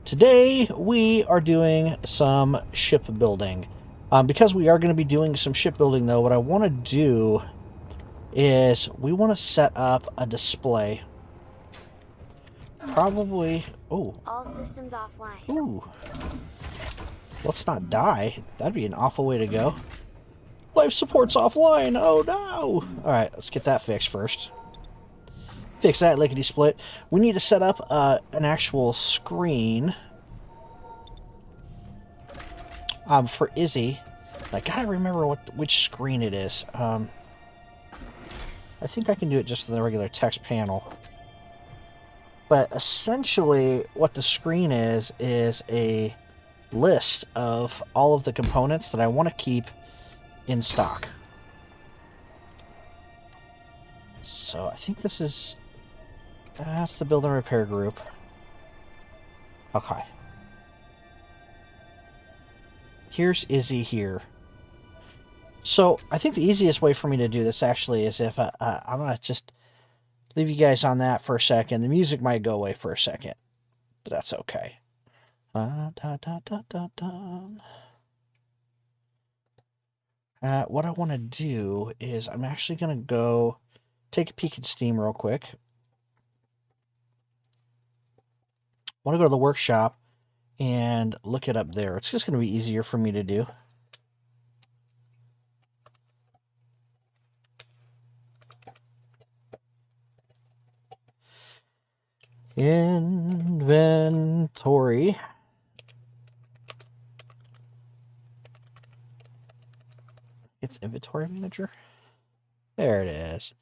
Today we are doing some shipbuilding. Because we are going to be doing some shipbuilding though, what I want to do is we want to set up a display. Probably... Oh. All systems offline. Ooh. Let's not die. That'd be an awful way to go. Life support's offline! Oh no! Alright, let's get that fixed first. Fix that lickety-split. We need to set up an actual screen for Izzy. I gotta remember which screen it is. I think I can do it just in the regular text panel. But essentially, what the screen is a list of all of the components that I want to keep in stock. So I think this is... That's the build and repair group. Okay. Here's Izzy here. So I think the easiest way for me to do this actually is if I'm going to just leave you guys on that for a second. The music might go away for a second, but that's okay. What I want to do is I'm actually going to go take a peek at Steam real quick. I want to go to the workshop and look it up there. It's just going to be easier for me to do. Inventory. It's Inventory Manager. There it is.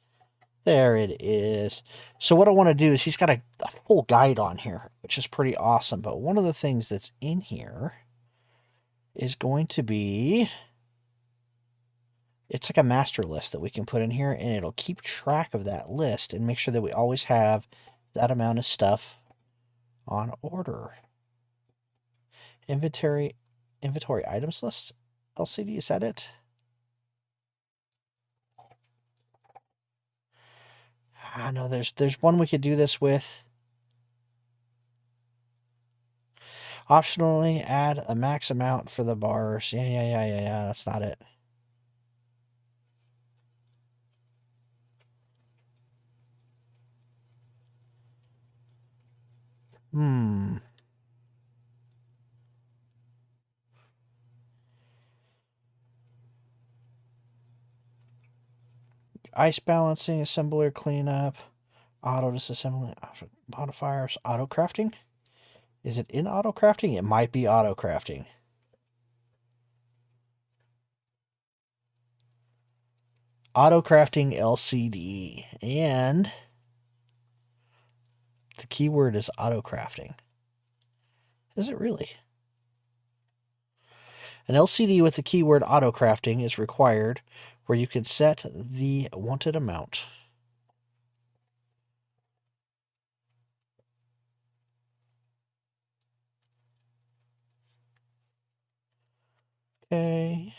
There it is. So what I want to do is he's got a full guide on here, which is pretty awesome. But one of the things that's in here is going to be... It's like a master list that we can put in here, and it'll keep track of that list and make sure that we always have that amount of stuff on order. Inventory items list LCD, is that it? I know there's one we could do this with. Optionally add a max amount for the bars. Yeah, that's not it. Ice balancing, assembler cleanup, auto disassembly, modifiers, auto crafting. Is it in auto crafting? It might be auto crafting. Auto crafting LCD, and the keyword is auto crafting. Is it really? An LCD with the keyword auto crafting is required, where you can set the wanted amount. Okay.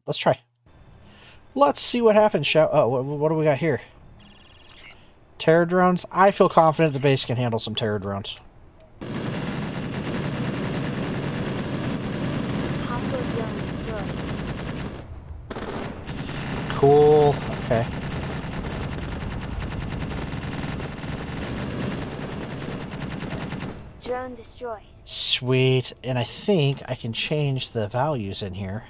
Let's try. Let's see what happens. Oh, what do we got here? Terror drones. I feel confident the base can handle some terror drones. Cool. Okay. Drone destroyed. Sweet. And I think I can change the values in here.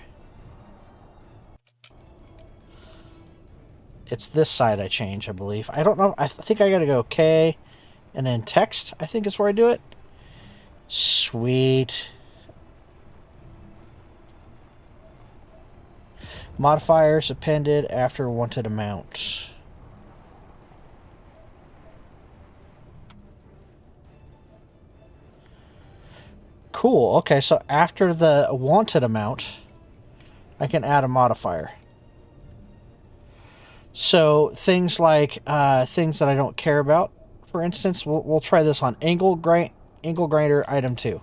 It's this side I change, I believe. I don't know. I think I gotta go K and then text, I think is where I do it. Sweet. Modifiers appended after wanted amount. Cool. Okay, so after the wanted amount, I can add a modifier. So things like things that I don't care about, for instance, we'll try this on angle grinder item 2.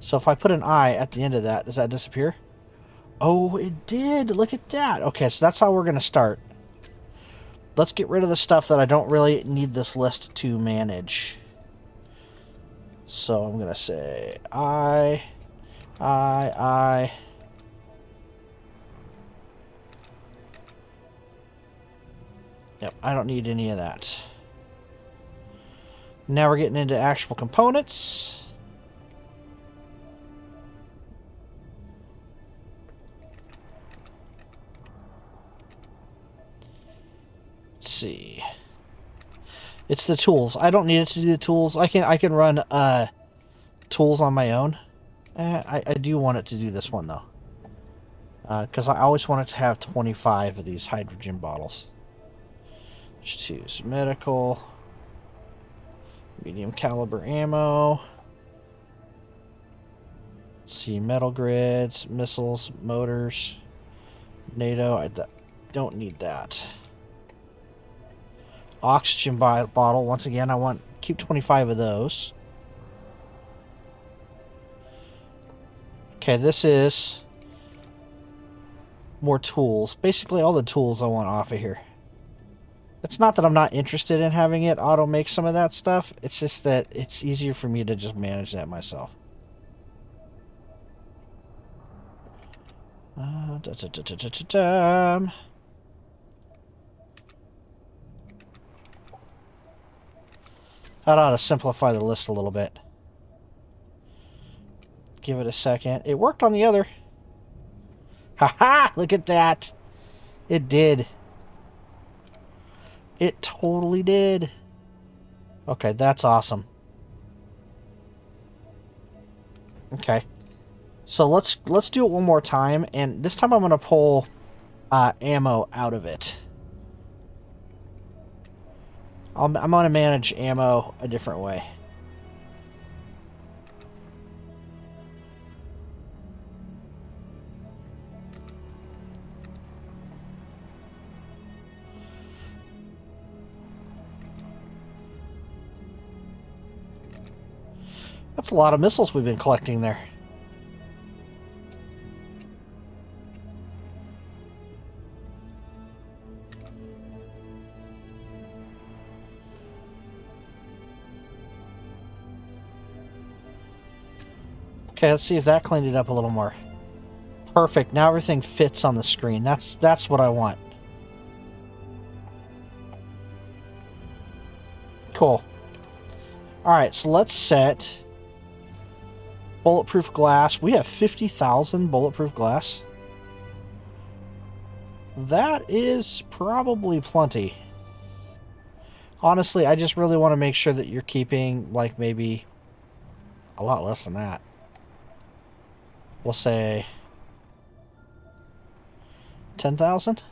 So if I put an I at the end of that, does that disappear? Oh, it did. Look at that. Okay, so that's how we're going to start. Let's get rid of the stuff that I don't really need this list to manage. So I'm going to say I. Yep, I don't need any of that. Now we're getting into actual components. Let's see. It's the tools. I don't need it to do the tools. I can run tools on my own. I do want it to do this one though. Because I always wanted to have 25 of these hydrogen bottles. Let's choose medical, medium caliber ammo. Let's see, metal grids, missiles, motors, NATO. I don't need that. Oxygen bottle. Once again, I want keep 25 of those. Okay, this is more tools. Basically, all the tools I want off of here. It's not that I'm not interested in having it auto make some of that stuff. It's just that it's easier for me to just manage that myself. That ought to simplify the list a little bit. Give it a second. It worked on the other. Haha! Look at that. It did. It totally did. Okay, that's awesome. Okay. So let's do it one more time, and this time I'm going to pull ammo out of it. I'm going to manage ammo a different way. That's a lot of missiles we've been collecting there. Okay, let's see if that cleaned it up a little more. Perfect. Now everything fits on the screen. That's what I want. Cool. Alright, so let's set bulletproof glass. We have 50,000 bulletproof glass. That is probably plenty. Honestly, I just really want to make sure that you're keeping, like, maybe a lot less than that. We'll say 10,000.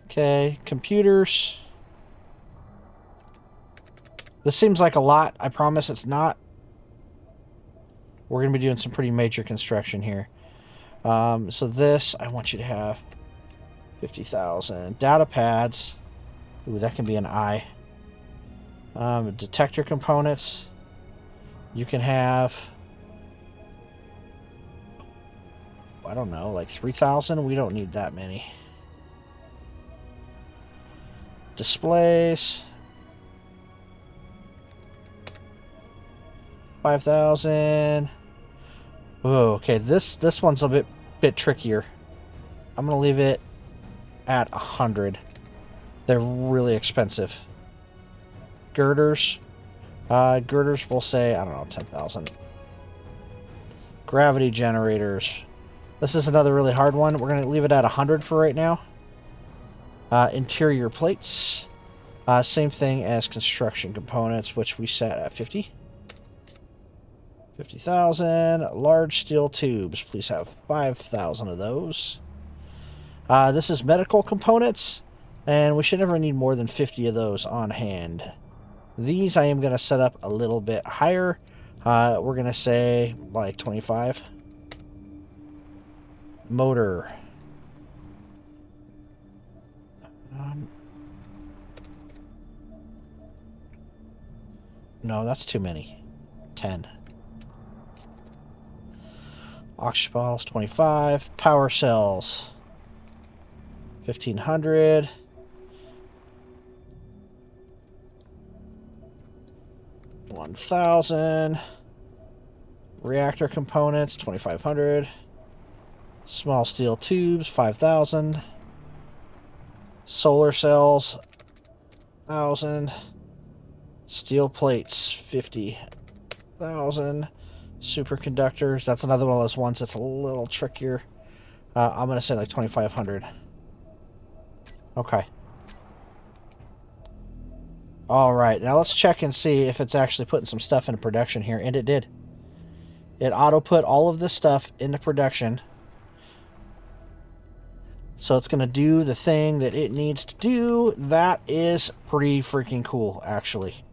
Okay, computers. This seems like a lot. I promise it's not. We're going to be doing some pretty major construction here. So this, I want you to have 50,000. Data pads. Ooh, that can be an I. Detector components. You can have, I don't know, like 3,000? We don't need that many. Displays. 5,000. Oh, okay. This one's a bit trickier. I'm gonna leave it at 100. They're really expensive. Girders. Girders will say, I don't know, 10,000. Gravity generators. This is another really hard one. We're gonna leave it at 100 for right now. Interior plates. Same thing as construction components, which we set at 50. 50,000. Large steel tubes. Please have 5,000 of those. This is medical components, and we should never need more than 50 of those on hand. These I am going to set up a little bit higher. We're going to say like 25. Motor. No, that's too many. 10. Oxygen bottles, 25. Power cells, 1,500. 1,000. Reactor components, 2,500. Small steel tubes, 5,000. Solar cells, 1,000. Steel plates, 50,000. Superconductors, that's another one of those ones that's a little trickier. I'm going to say like 2,500. Okay. Alright, now let's check and see if it's actually putting some stuff into production here. And it did. It auto-put all of this stuff into production. So it's going to do the thing that it needs to do. That is pretty freaking cool, actually.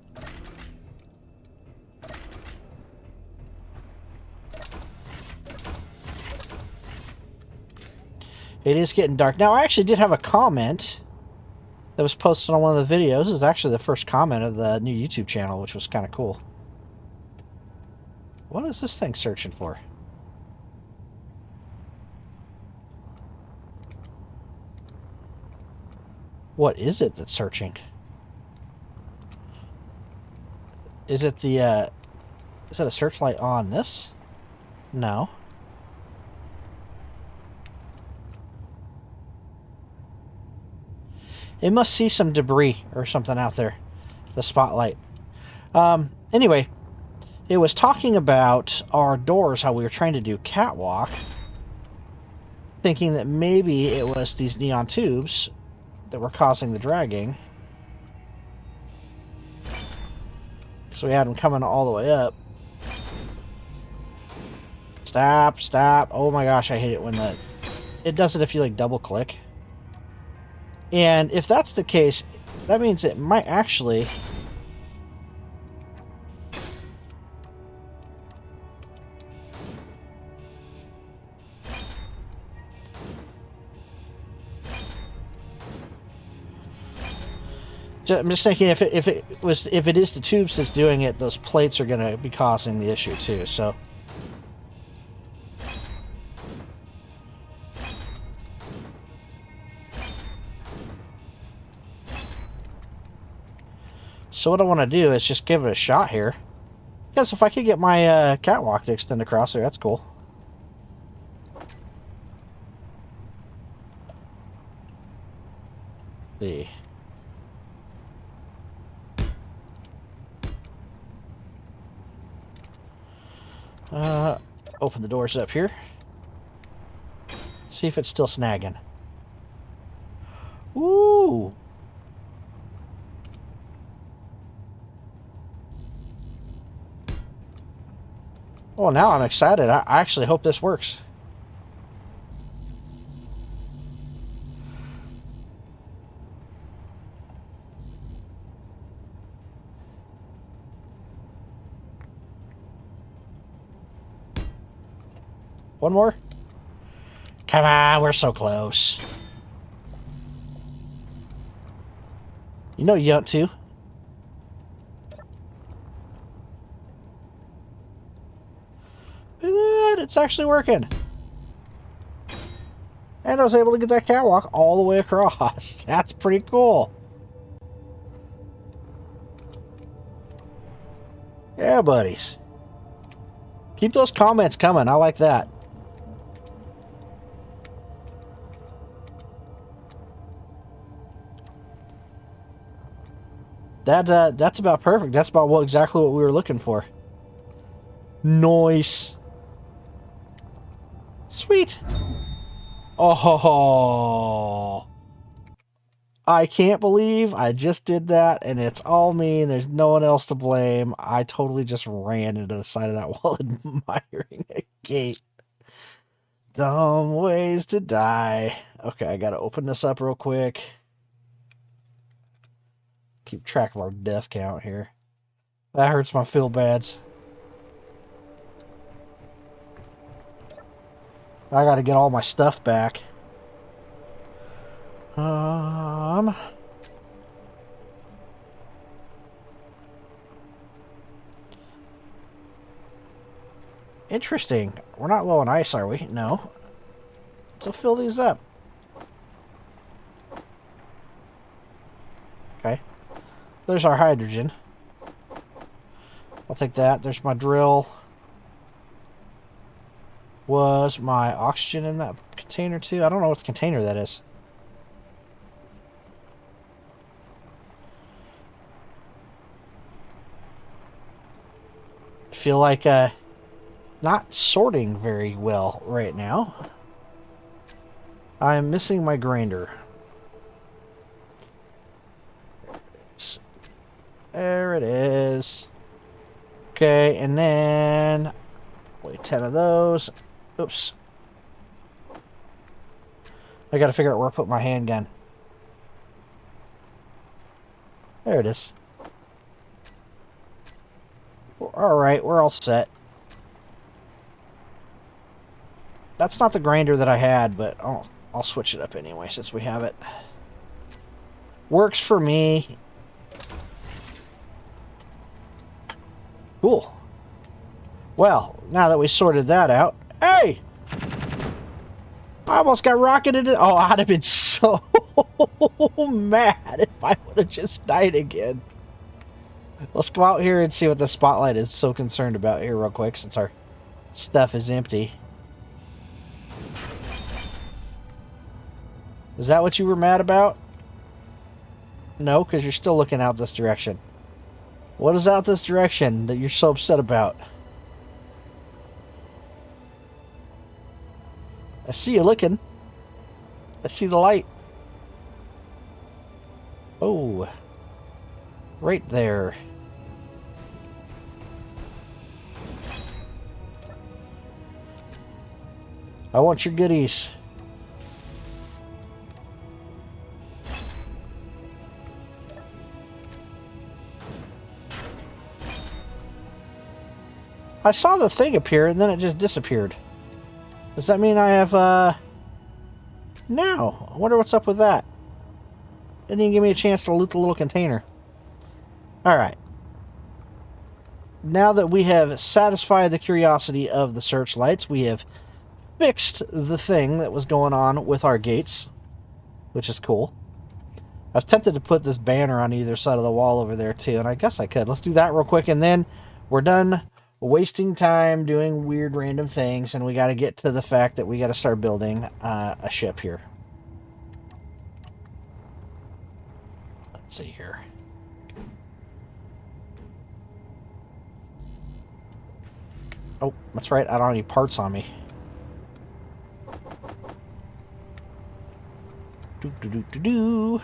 It is getting dark. Now, I actually did have a comment that was posted on one of the videos. This is actually the first comment of the new YouTube channel, which was kind of cool. What is this thing searching for? What is it that's searching? Is it the, is that a searchlight on this? No. It must see some debris or something out there. The spotlight. Anyway, it was talking about our doors, how we were trying to do catwalk. Thinking that maybe it was these neon tubes that were causing the dragging. So we had them coming all the way up. Stop, stop. Oh my gosh, I hate it when it does it if you like double click. And if that's the case, that means it might actually I'm just thinking if it is the tubes that's doing it, those plates are going to be causing the issue too. So what I want to do is just give it a shot here. Because if I could get my catwalk to extend across there, that's cool. Let's see. Open the doors up here. See if it's still snagging. Ooh. Well, now I'm excited. I actually hope this works. One more? Come on, we're so close. You know you want to. Look at that, it's actually working. And I was able to get that catwalk all the way across. That's pretty cool. Yeah, buddies. Keep those comments coming. I like that. That's about perfect. That's about exactly what we were looking for. Nice. Sweet. Oh, I can't believe I just did that, and it's all me, and there's no one else to blame. I totally just ran into the side of that wall admiring a gate. Dumb ways to die. Okay, I gotta open this up real quick. Keep track of our death count here. That hurts my feel bads. I gotta get all my stuff back. Interesting. We're not low on ice, are we? No. So fill these up. Okay. There's our hydrogen. I'll take that. There's my drill. Was my oxygen in that container too? I don't know what container that is. I feel like not sorting very well right now. I'm missing my grinder. There it is. Okay, and then only 10 of those. Oops. I gotta figure out where I put my handgun. There it is. Alright, we're all set. That's not the grinder that I had, but I'll switch it up anyway since we have it. Works for me. Cool. Well, now that we sorted that out... Hey! I almost got rocketed in... Oh, I'd have been so mad if I would have just died again. Let's go out here and see what the spotlight is so concerned about here real quick since our stuff is empty. Is that what you were mad about? No, because you're still looking out this direction. What is out this direction that you're so upset about? I see you looking. I see the light. Oh. Right there. I want your goodies. I saw the thing appear and then it just disappeared. Does that mean I have, No. I wonder what's up with that. Didn't even give me a chance to loot the little container. Alright. Now that we have satisfied the curiosity of the searchlights, we have fixed the thing that was going on with our gates, which is cool. I was tempted to put this banner on either side of the wall over there too, and I guess I could. Let's do that real quick, and then we're done wasting time doing weird random things, and we got to get to the fact that we got to start building a ship here. Let's see here. Oh, that's right. I don't have any parts on me. Do.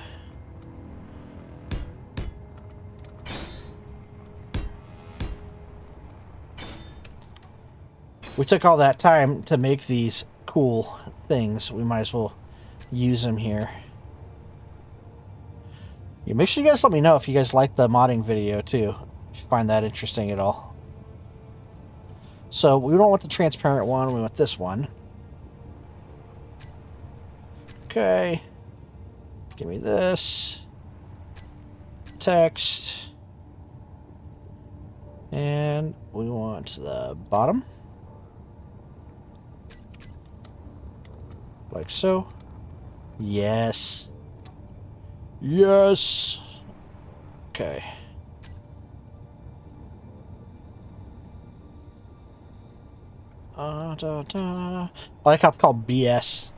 We took all that time to make these cool things. We might as well use them here. Yeah, make sure you guys let me know if you guys like the modding video too. If you find that interesting at all. So we don't want the transparent one. We want this one. Okay. Give me this. Text. And we want the bottom. Like so. Yes. Yes. Okay. I like how it's called BS.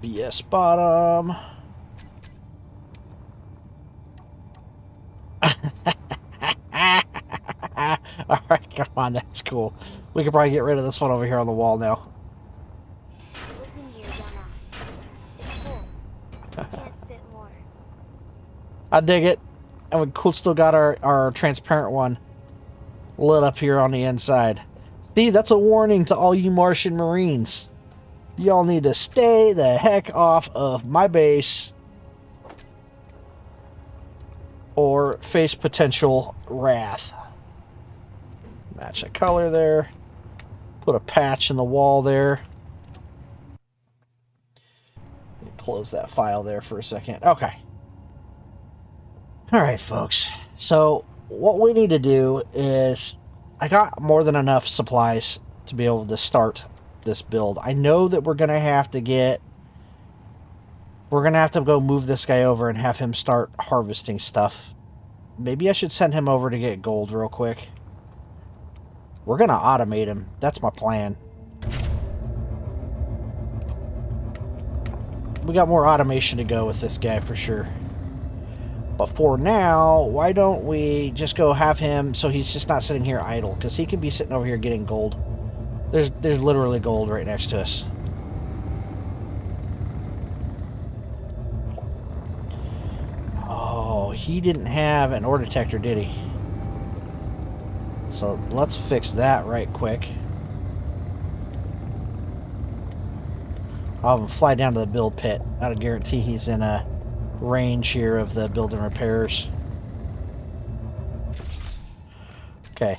BS bottom. Alright, come on, that's cool. We could probably get rid of this one over here on the wall now. Listen here, dumbass. It's full. Can't fit more. I dig it. And we cool still got our transparent one lit up here on the inside. See, that's a warning to all you Martian Marines. Y'all need to stay the heck off of my base or face potential wrath. Match a color there. Put a patch in the wall there. Close that file there for a second. Okay. Alright, folks. So, what we need to do is... I got more than enough supplies to be able to start this build. I know that we're going to have to get We're going to have to go move this guy over and have him start harvesting stuff. Maybe I should send him over to get gold real quick. We're going to automate him. That's my plan. We got more automation to go with this guy for sure. But for now, why don't we just go have him so he's just not sitting here idle? Because he can be sitting over here getting gold. There's literally gold right next to us. Oh, he didn't have an ore detector, did he? So let's fix that right quick. I'll have him fly down to the build pit. That'll guarantee he's in a range here of the build and repairs. Okay.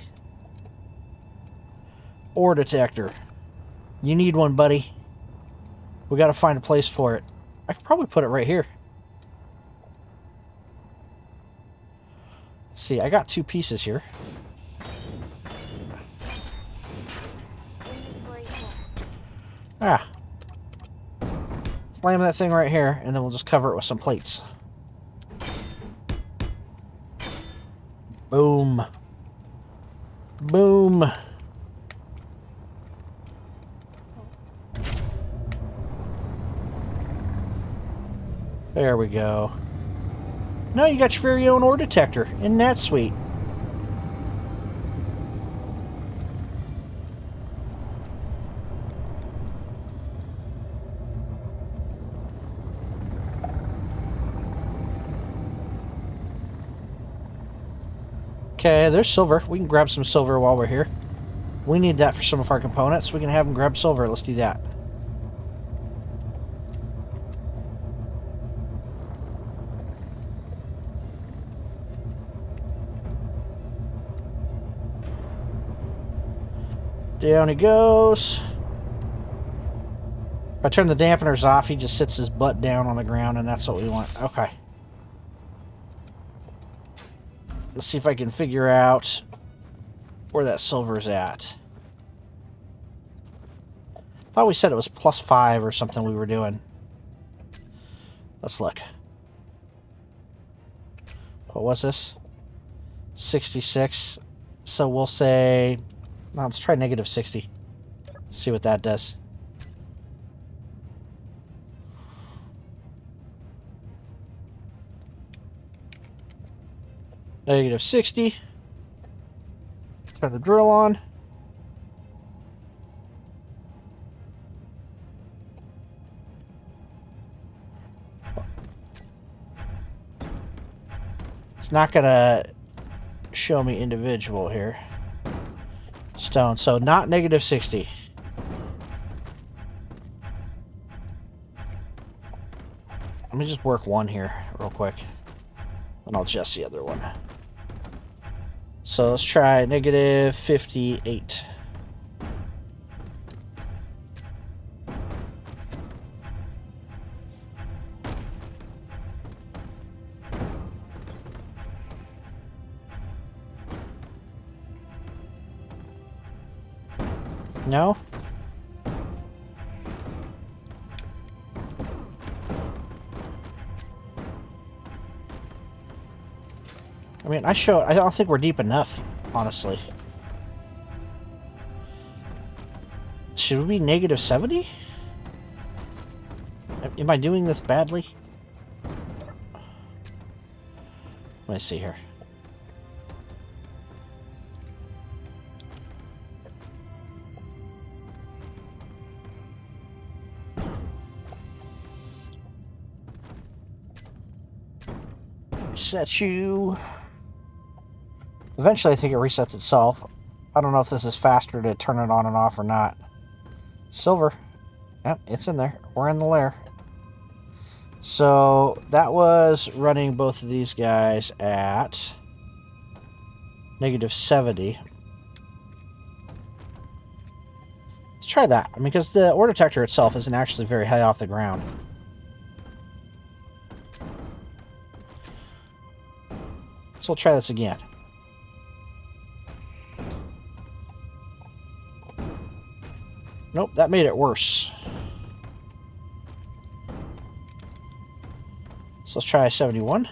Ore detector. You need one, buddy. We gotta find a place for it. I could probably put it right here. Let's see, I got 2 pieces here. Ah. Slam that thing right here, and then we'll just cover it with some plates. Boom. Boom. There we go. Now you got your very own ore detector. Isn't that sweet? Okay, there's silver. We can grab some silver while we're here. We need that for some of our components. We can have them grab silver. Let's do that. Down he goes. If I turn the dampeners off, he just sits his butt down on the ground, and that's what we want. Okay. Let's see if I can figure out where that silver's at. I thought we said it was +5 or something we were doing. Let's look. What was this? 66. So we'll say... No, let's try -60. See what that does. -60. Turn the drill on. It's not gonna show me individual here. Stone, so not -60. Let me just work one here real quick. And I'll adjust the other one. So let's try -58. No? I mean, I don't think we're deep enough, honestly. Should we be -70? Am I doing this badly? Let me see here. Reset you. Eventually, I think it resets itself. I don't know if this is faster to turn it on and off or not. Silver. Yep, it's in there. We're in the lair. So, that was running both of these guys at -70. Let's try that. I mean, because the ore detector itself isn't actually very high off the ground. So we'll try this again. Nope, that made it worse. So let's try 71.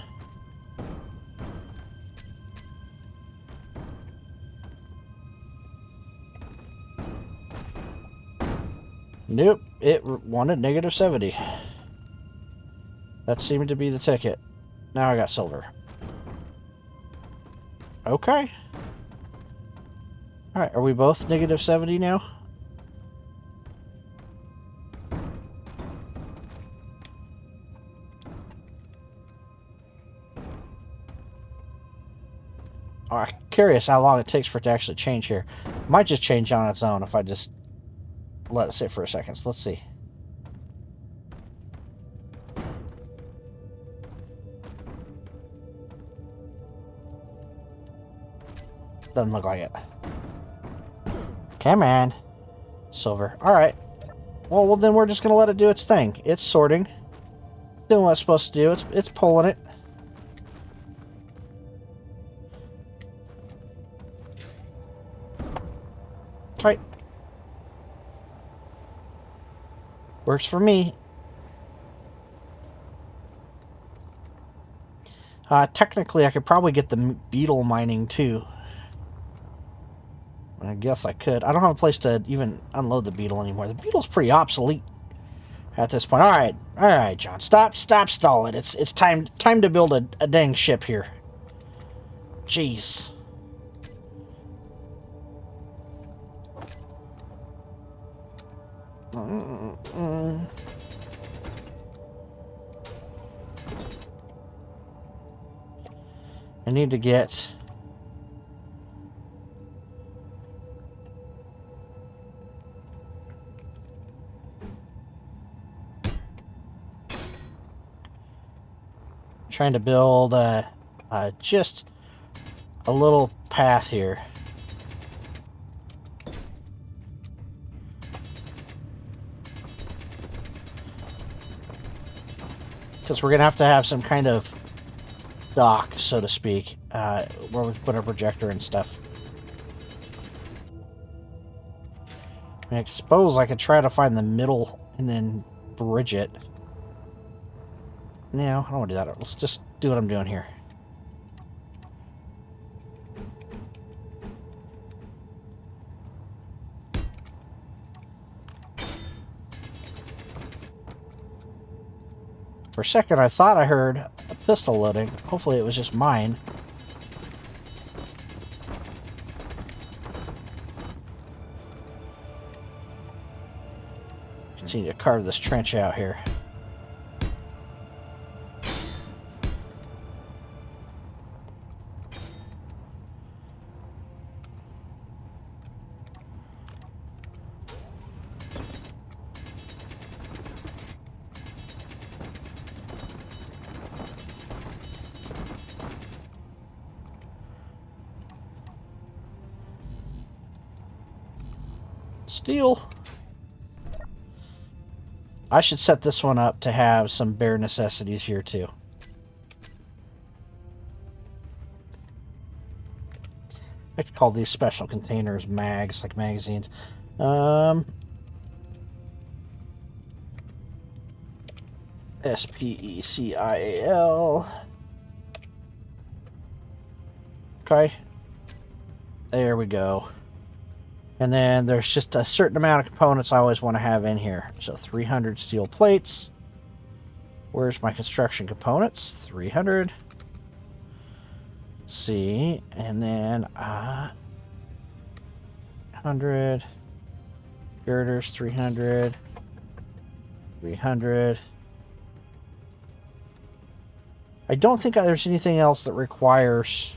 Nope, it wanted negative 70. That seemed to be the ticket. Now I got silver. Okay. Alright, are we both negative 70 now? I'm curious how long it takes for it to actually change here. It might just change on its own if I just let it sit for a second. So let's see. Doesn't look like it. Come on. Silver. Alright. Well, then we're just going to let it do its thing. It's sorting. It's doing what it's supposed to do. It's pulling it. Okay. Works for me. Technically, I could probably get the beetle mining, too. I guess I could. I don't have a place to even unload the beetle anymore. The beetle's pretty obsolete at this point. All right, John. Stop stalling. It's time to build a dang ship here. Jeez. I need to get... trying to build just a little path here. Because we're going to have some kind of dock, so to speak, where we put our projector and stuff. I suppose I could try to find the middle and then bridge it. No, I don't want to do that. Let's just do what I'm doing here. For a second, I thought I heard a pistol loading. Hopefully it was just mine. Continue to carve this trench out here. Steel. I should set this one up to have some bare necessities here too. I could call these special containers mags, like magazines. SPECIAL. Okay. There we go. And then there's just a certain amount of components I always want to have in here. So 300 steel plates. Where's my construction components? 300. Let's see. And then 100. Girders, 300. 300. I don't think there's anything else that requires...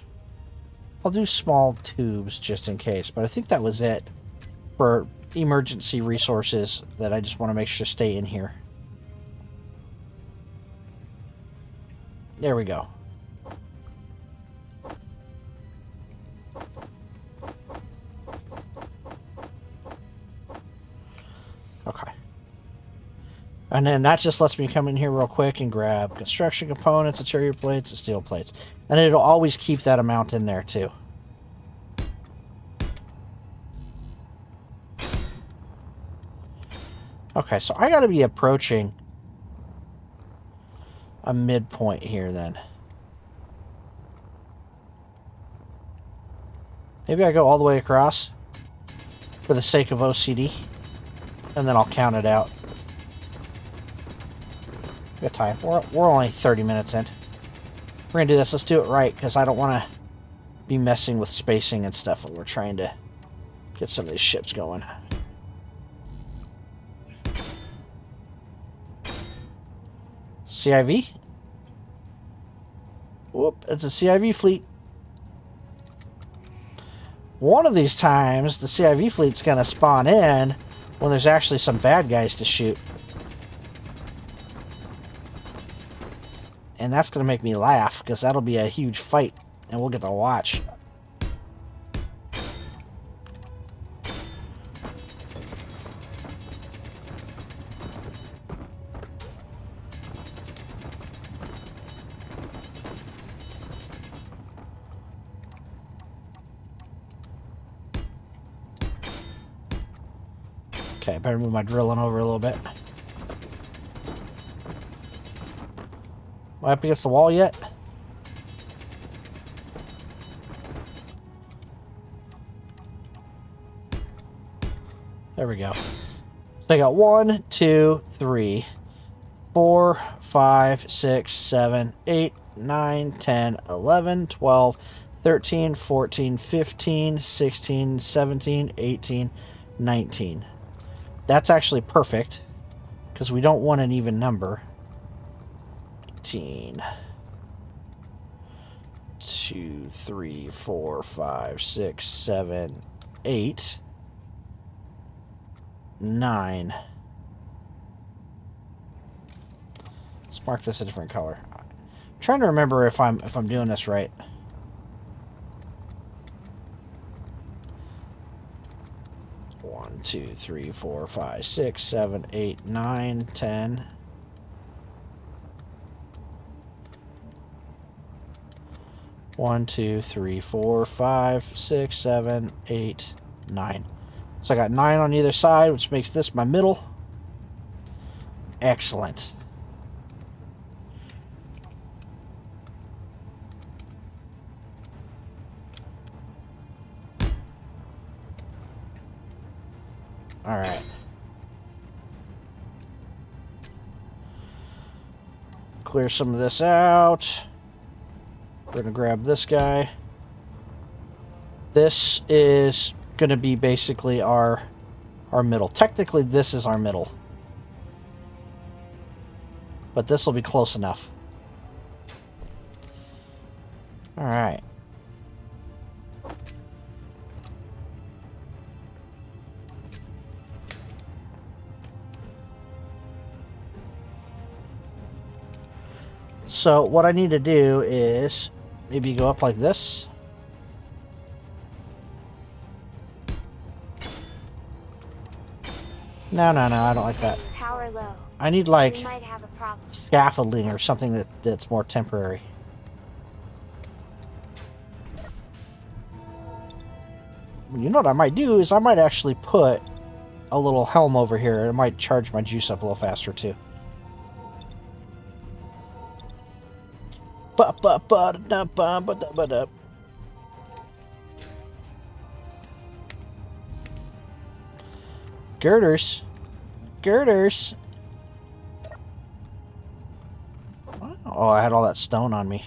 I'll do small tubes just in case, but I think that was it for emergency resources that I just want to make sure stay in here. There we go. Okay. And then that just lets me come in here real quick and grab construction components, interior plates, and steel plates. And it'll always keep that amount in there too. Okay, so I gotta be approaching a midpoint here then. Maybe I go all the way across for the sake of OCD, and then I'll count it out. We got time. We're only 30 minutes in. We're going to do this. Let's do it right, because I don't want to be messing with spacing and stuff when we're trying to get some of these ships going. CIV? Whoop, it's a CIV fleet. One of these times, the CIV fleet's going to spawn in when there's actually some bad guys to shoot. And that's going to make me laugh, because that'll be a huge fight, and we'll get to watch. Okay, I better move my drilling over a little bit. Am I up against the wall yet? There we go. So I got 1, 2, 3, 4, 5, 6, 7, 8, 9, 10, 11, 12, 13, 14, 15, 16, 17, 18, 19. That's actually perfect, because we don't want an even number. 18. 2, 3, 4, 5, 6, 7, 8, 9. Let's mark this a different color. I'm trying to remember if I'm doing this right. One, 2, 3, 4, 5, 6, 7, 8, 9, 10. One, 2, 3, 4, 5, 6, 7, 8, 9. So I got 9 on either side, which makes this my middle. Excellent. All right. Clear some of this out. We're going to grab this guy. This is going to be basically our middle. Technically, this is our middle. But this will be close enough. All right. So what I need to do is maybe go up like this. No, I don't like that. Power low. I need like We might have a problem. scaffolding or something that's more temporary. You know what I might do is I might actually put a little helm over here. It might charge my juice up a little faster too. Girders. Girders. Oh, I had all that stone on me.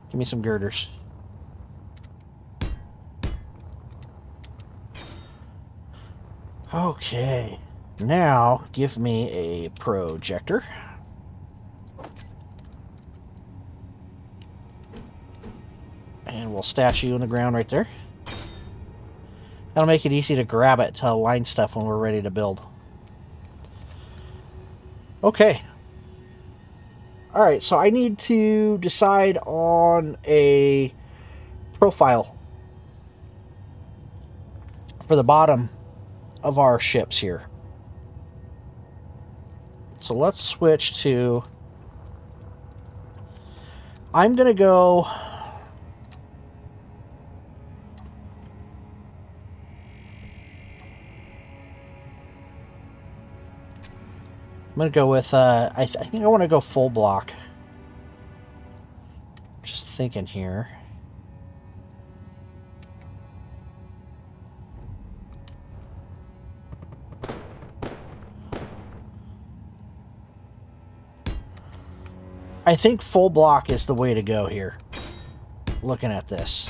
Give me some girders. Okay. Now, give me a projector. And we'll stash you in the ground right there. That'll make it easy to grab it to align stuff when we're ready to build. Okay. Alright, so I need to decide on a profile for the bottom of our ships here. So let's switch to... I'm going to go... I'm going to go with, I think I want to go full block. Just thinking here. I think full block is the way to go here, looking at this.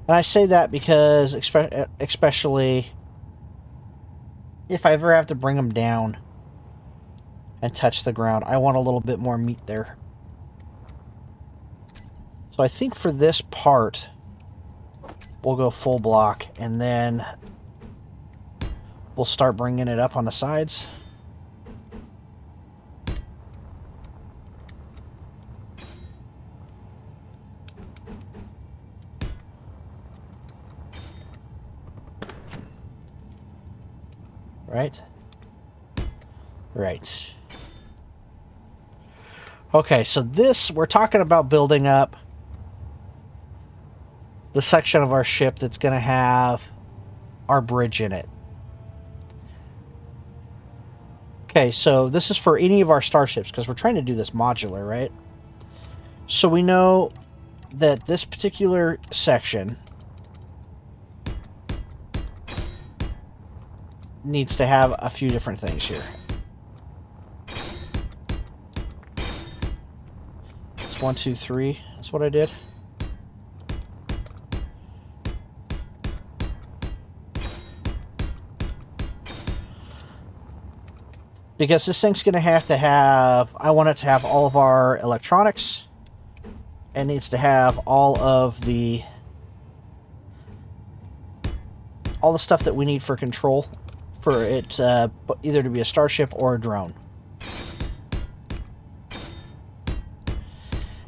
And I say that because, especially if I ever have to bring them down and touch the ground, I want a little bit more meat there. So I think for this part, we'll go full block, and then we'll start bringing it up on the sides. Right? Right. Okay, so this, we're talking about building up the section of our ship that's going to have our bridge in it. Okay, so this is for any of our starships, because we're trying to do this modular, right? So we know that this particular section needs to have a few different things here. It's 1, 2, 3. That's what I did. Because this thing's going to have, I want it to have all of our electronics. It needs to have all the stuff that we need for control, for it either to be a starship or a drone.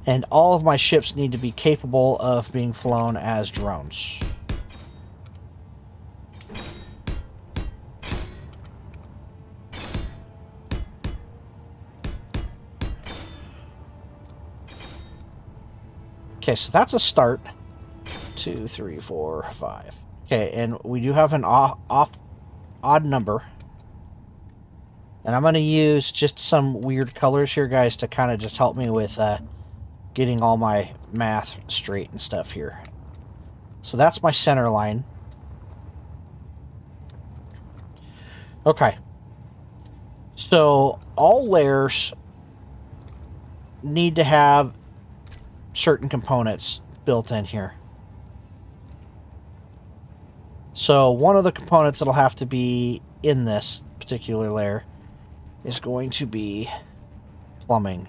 And all of my ships need to be capable of being flown as drones. Okay, so that's a start. 2, 3, 4, 5. Okay, and we do have an odd number. And I'm going to use just some weird colors here, guys, to kind of just help me with getting all my math straight and stuff here. So that's my center line. Okay. So all layers need to have certain components built in here. So one of the components that'll have to be in this particular layer is going to be plumbing,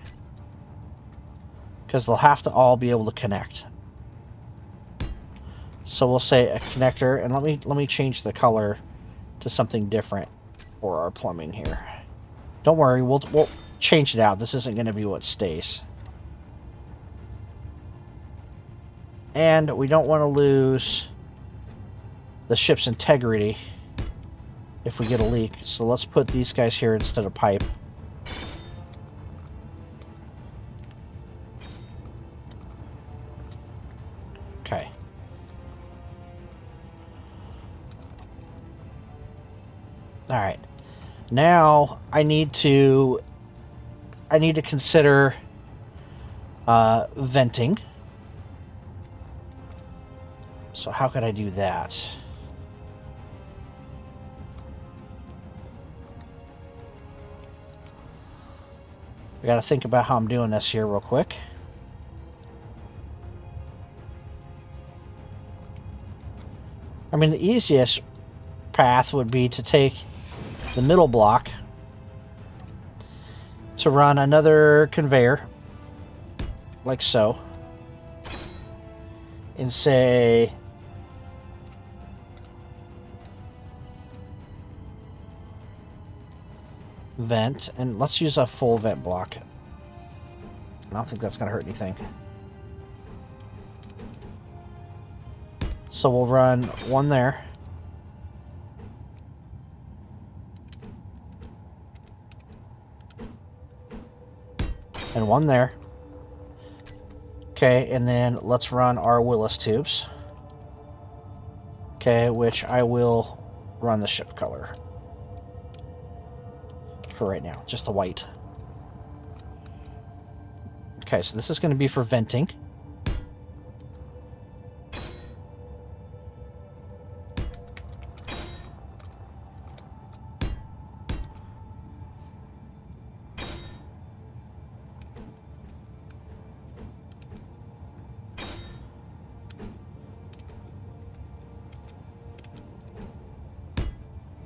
because they'll have to all be able to connect. So we'll say a connector, and let me change the color to something different for our plumbing here. Don't worry, we'll change it out. This isn't going to be what stays. And we don't want to lose the ship's integrity if we get a leak. So let's put these guys here instead of pipe. Okay. All right. Now I need to consider venting. So how could I do that? I gotta think about how I'm doing this here real quick. I mean, the easiest path would be to take the middle block to run another conveyor, like so, and say vent, and let's use a full vent block. I don't think that's going to hurt anything. So we'll run one there. And one there. Okay, and then let's run our Willis tubes. Okay, which I will run the ship color. For right now, just the white. Okay, so this is going to be for venting.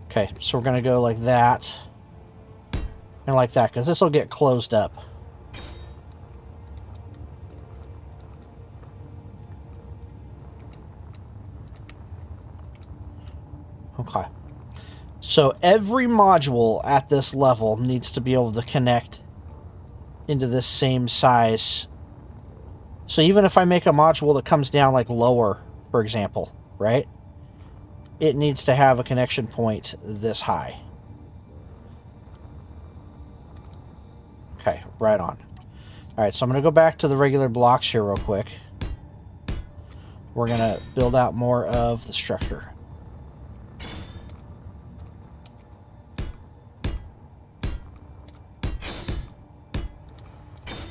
Okay, so we're going to go like that. And like that, because this will get closed up. Okay. So every module at this level needs to be able to connect into this same size. So even if I make a module that comes down like lower, for example, right? It needs to have a connection point this high. Okay, right on. Alright, so I'm going to go back to the regular blocks here real quick. We're going to build out more of the structure.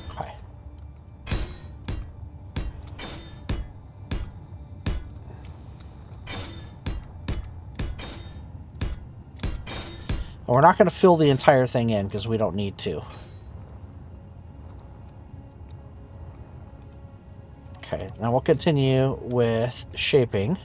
Okay. Well, we're not going to fill the entire thing in because we don't need to. Okay, now we'll continue with shaping.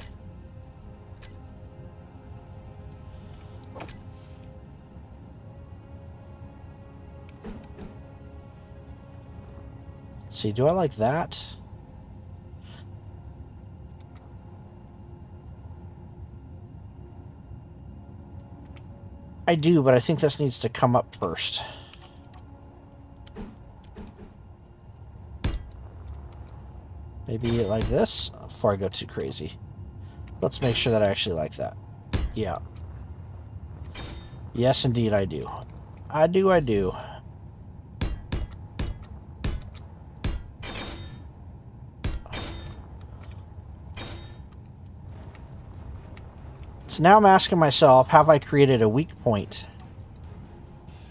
Let's see, do I like that? I do, but I think this needs to come up first. Maybe like this before I go too crazy. Let's make sure that I actually like that. Yeah. Yes, indeed, I do. I do. So now I'm asking myself, have I created a weak point?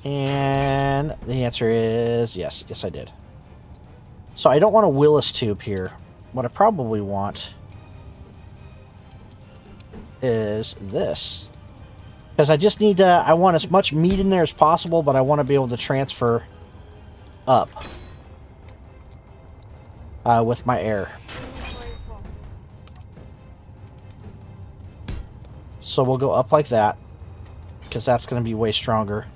And the answer is yes. Yes, I did. So I don't want a Willis tube here. What I probably want is this. Because I just need to, I want as much meat in there as possible, but I want to be able to transfer up with my air. So we'll go up like that, because that's going to be way stronger.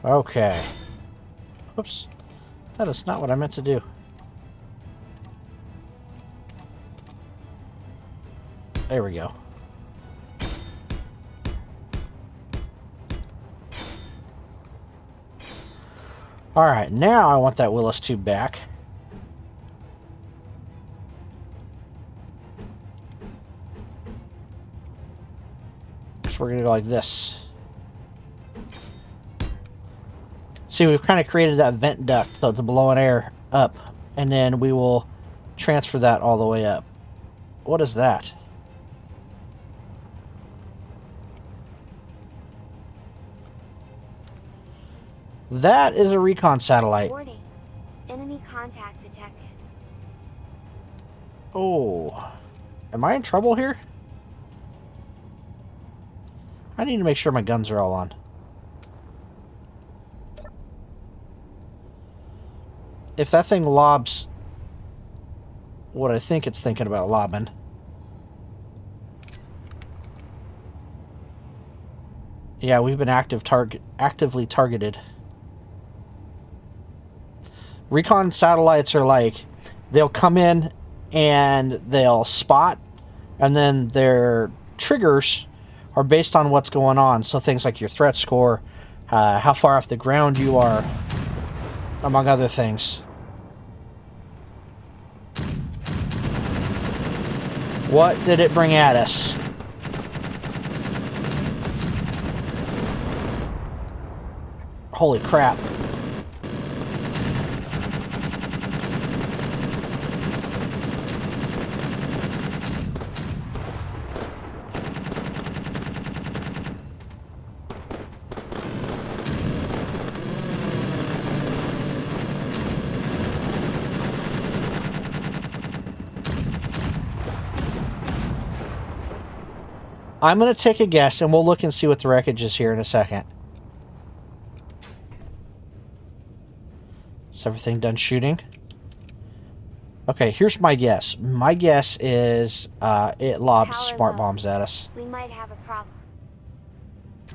Okay. Oops. That is not what I meant to do. There we go. Alright, now I want that Willis tube back. So we're going to go like this. See, we've kind of created that vent duct so it's blowing air up, and then we will transfer that all the way up. What is that? That is a recon satellite. Warning. Enemy contact detected. Oh. Am I in trouble here? I need to make sure my guns are all on. If that thing lobs what I think it's thinking about lobbing. Yeah, we've been actively targeted. Recon satellites are like, they'll come in and they'll spot, and then their triggers are based on what's going on. So things like your threat score, how far off the ground you are, among other things. What did it bring at us? Holy crap. I'm going to take a guess, and we'll look and see what the wreckage is here in a second. Is everything done shooting? Okay, here's my guess. My guess is it lobbed Power smart low. bombs at us. We might have a problem.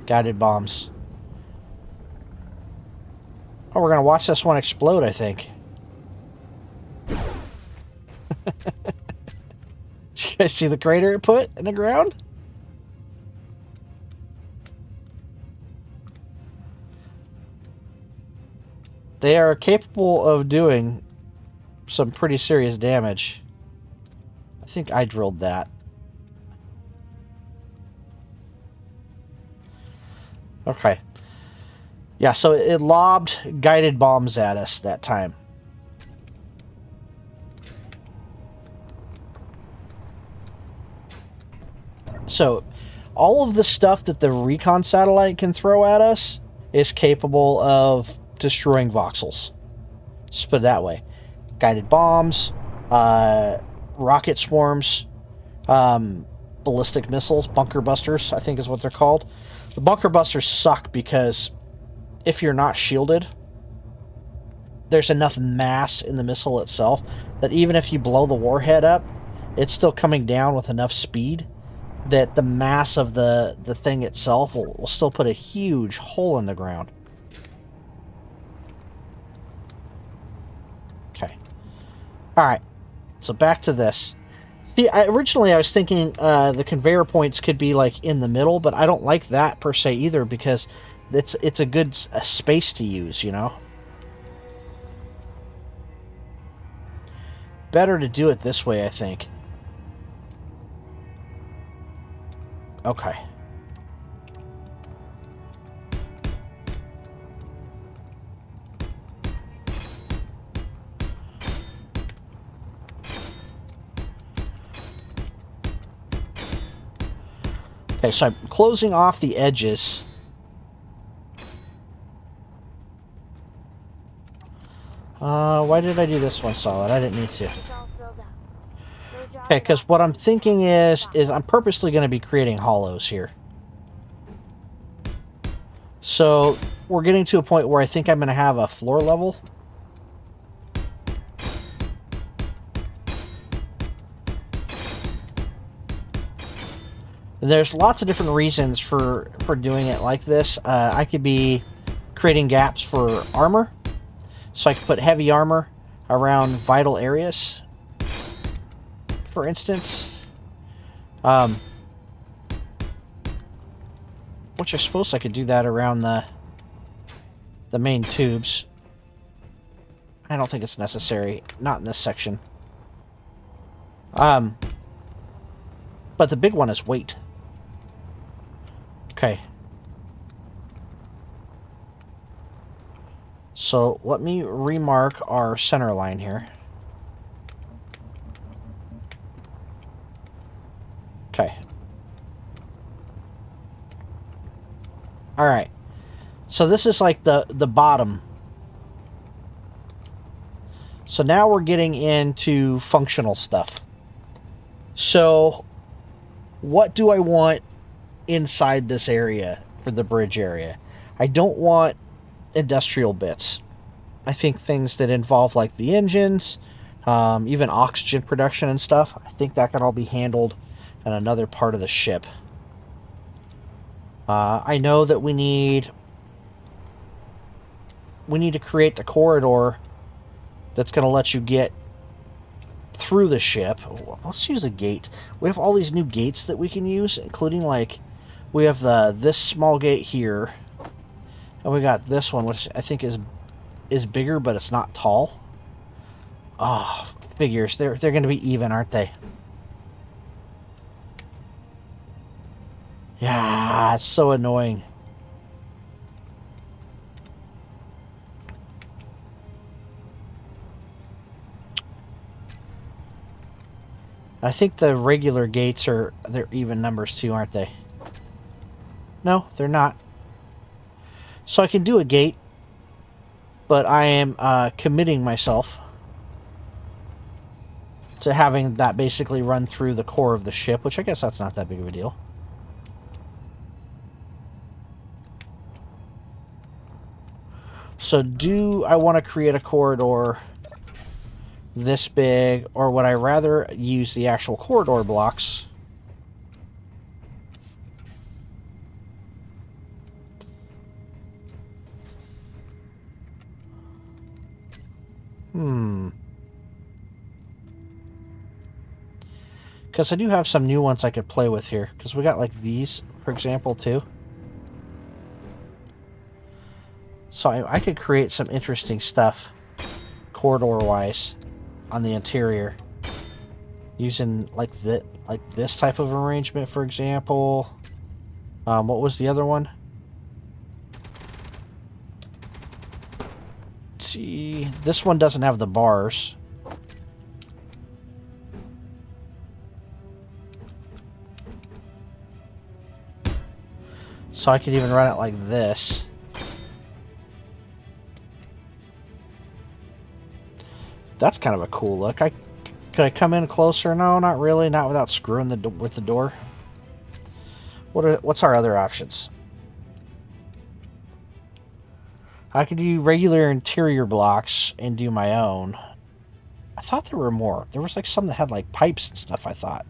Guided bombs. Oh, we're going to watch this one explode, I think. Did you guys see the crater it put in the ground? They are capable of doing some pretty serious damage. I think I drilled that. Okay. Yeah, so it lobbed guided bombs at us that time. So, all of the stuff that the recon satellite can throw at us is capable of destroying voxels. Just put it that way. Guided bombs, rocket swarms, ballistic missiles, bunker busters, I think is what they're called. The bunker busters suck because if you're not shielded, there's enough mass in the missile itself that even if you blow the warhead up, it's still coming down with enough speed that the mass of the thing itself will still put a huge hole in the ground. Okay. Alright. So back to this. See, originally I was thinking the conveyor points could be like in the middle, but I don't like that per se either because it's a good space to use, you know? Better to do it this way, I think. Okay. Okay, so I'm closing off the edges. Why did I do this one solid? I didn't need to. It's all filled up. No jar Okay, because what I'm left. thinking is I'm purposely going to be creating hollows here. So we're getting to a point where I think I'm going to have a floor level. There's lots of different reasons for doing it like this. I could be creating gaps for armor. So I could put heavy armor around vital areas, for instance. Which I suppose I could do that around the main tubes. I don't think it's necessary. Not in this section. But the big one is weight. Okay. So let me remark our center line here. Okay. Alright. So this is like the bottom. So now we're getting into functional stuff. So what do I want inside this area for the bridge area? I don't want industrial bits. I think things that involve like the engines, even oxygen production and stuff, I think that can all be handled in another part of the ship. I know that we need to create the corridor that's going to let you get through the ship. Let's use a gate. We have all these new gates that we can use, including like we have this small gate here, and we got this one, which I think is bigger, but it's not tall. Oh, figures. They're going to be even, aren't they? Yeah, it's so annoying. I think the regular gates they're even numbers too, aren't they? No, they're not. So I can do a gate, but I am committing myself to having that basically run through the core of the ship, which I guess that's not that big of a deal. So do I want to create a corridor this big, or would I rather use the actual corridor blocks? Because I do have some new ones I could play with here. Because we got like these, for example, too. So I could create some interesting stuff, corridor-wise, on the interior. Using like this type of arrangement, for example. What was the other one? Let's see, this one doesn't have the bars. So I could even run it like this. That's kind of a cool look. Could I come in closer? No, not really. Not without screwing with the door. What's our other options? I could do regular interior blocks and do my own. I thought there were more. There was like some that had like pipes and stuff, I thought.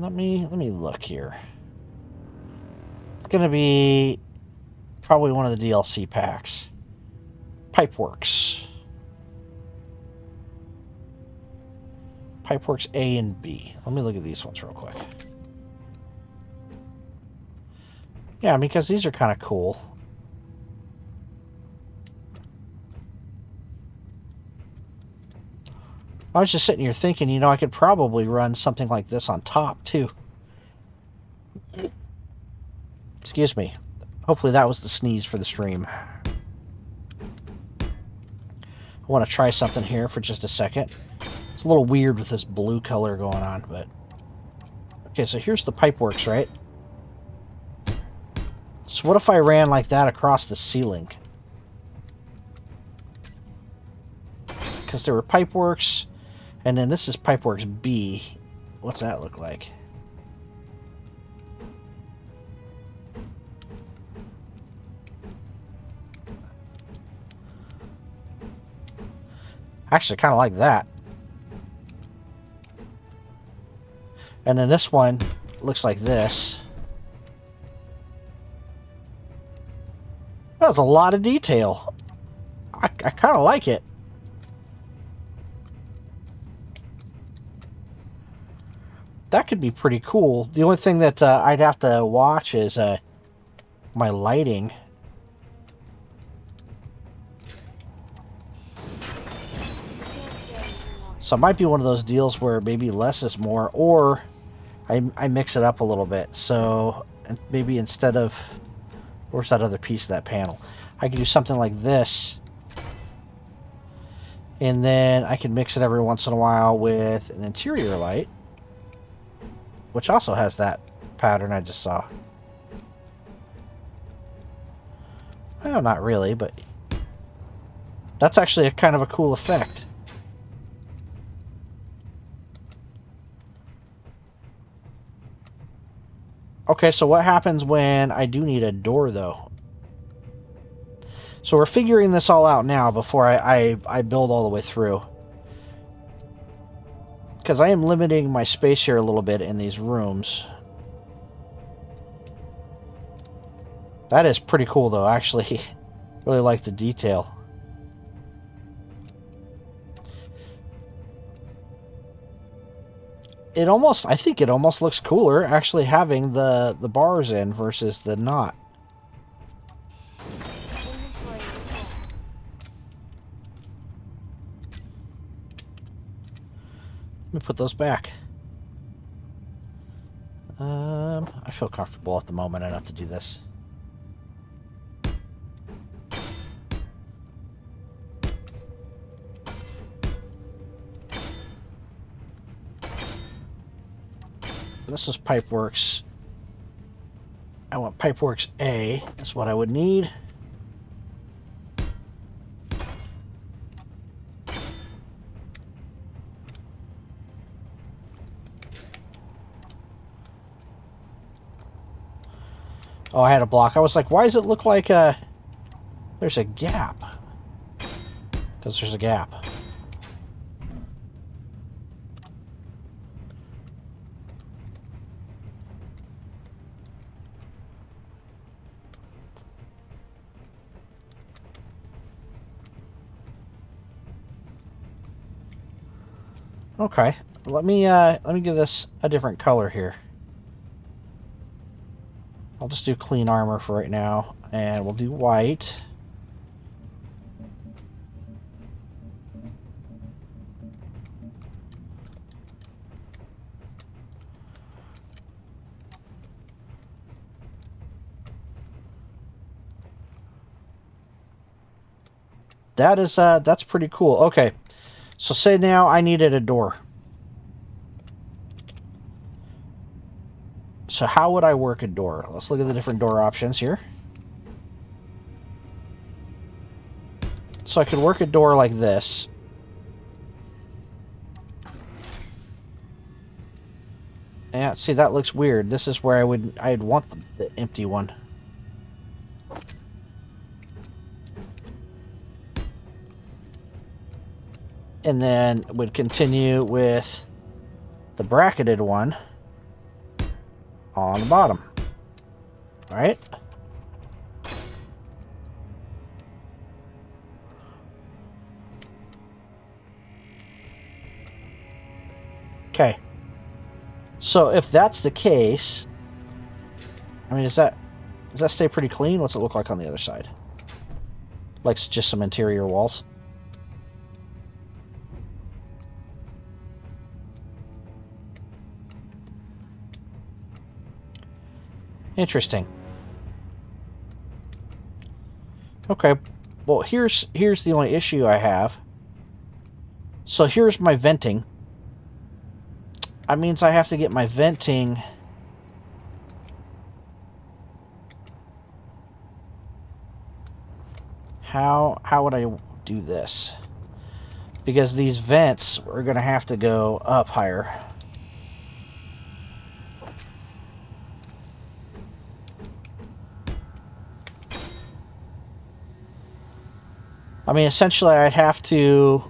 Let me look here. It's gonna be probably one of the DLC packs. PipeWorks. PipeWorks A and B. Let me look at these ones real quick. Yeah, because these are kind of cool. I was just sitting here thinking, you know, I could probably run something like this on top, too. Excuse me. Hopefully that was the sneeze for the stream. I want to try something here for just a second. It's a little weird with this blue color going on, but... Okay, so here's the PipeWorks, right? So what if I ran like that across the ceiling? Because there were PipeWorks, and then this is PipeWorks B. What's that look like? Actually, kind of like that. And then this one looks like this. That's a lot of detail. I kind of like it. That could be pretty cool. The only thing that I'd have to watch is my lighting. So it might be one of those deals where maybe less is more, or I mix it up a little bit. So maybe instead of... Where's that other piece of that panel? I could do something like this. And then I can mix it every once in a while with an interior light, which also has that pattern I just saw. Well, not really, but that's actually a kind of a cool effect. Okay, so what happens when I do need a door, though? So we're figuring this all out now before I build all the way through. Because I am limiting my space here a little bit in these rooms. That is pretty cool, though, actually. Really like the detail. I think it almost looks cooler actually having the bars in versus the not. Let me put those back. I feel comfortable at the moment enough to do this. this is PipeWorks. I want PipeWorks A. That's what I would need. Oh, I had a block. I was like, why does it look like there's a gap? Because there's a gap. Okay, let me give this a different color here. I'll just do clean armor for right now, and we'll do white. That is that's pretty cool. Okay. So say now I needed a door. So how would I work a door? Let's look at the different door options here. So I could work a door like this. Yeah, see, that looks weird. This is where I'd want the empty one. And then would continue with the bracketed one on the bottom. Right? Okay. So if that's the case, I mean, does that stay pretty clean? What's it look like on the other side? Like just some interior walls? Interesting. Okay, well here's the only issue I have. So here's my venting. That means I have to get my venting how would I do this? Because these vents are gonna have to go up higher. I mean, essentially, I'd have to...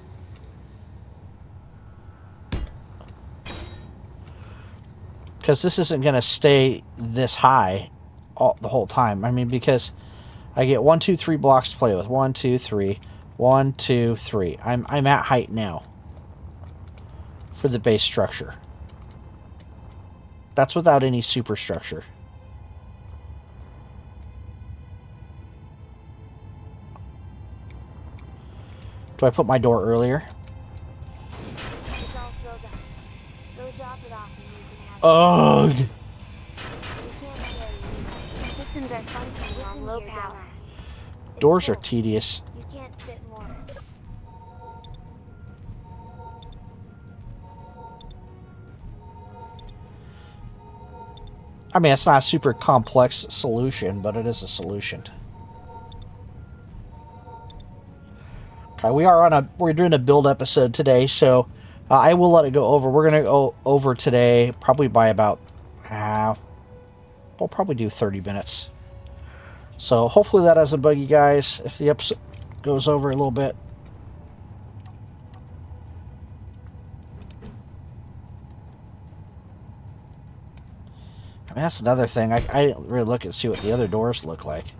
Because this isn't going to stay this high the whole time. I mean, because I get 1, 2, 3 blocks to play with. 1, 2, 3. 1, 2, 3. I'm at height now for the base structure. That's without any superstructure. Do I put my door earlier? It's all filled up. Go drop it off and you can have Ugh! You can't carry it. Systems are functioning on low power. Doors are tedious. You can't fit more. I mean, it's not a super complex solution, but it is a solution. Okay, we're doing a build episode today, so I will let it go over. We're gonna go over today probably by about we'll probably do 30 minutes. So hopefully that doesn't bug you guys if the episode goes over a little bit. I mean, that's another thing. I didn't really look and see what the other doors look like.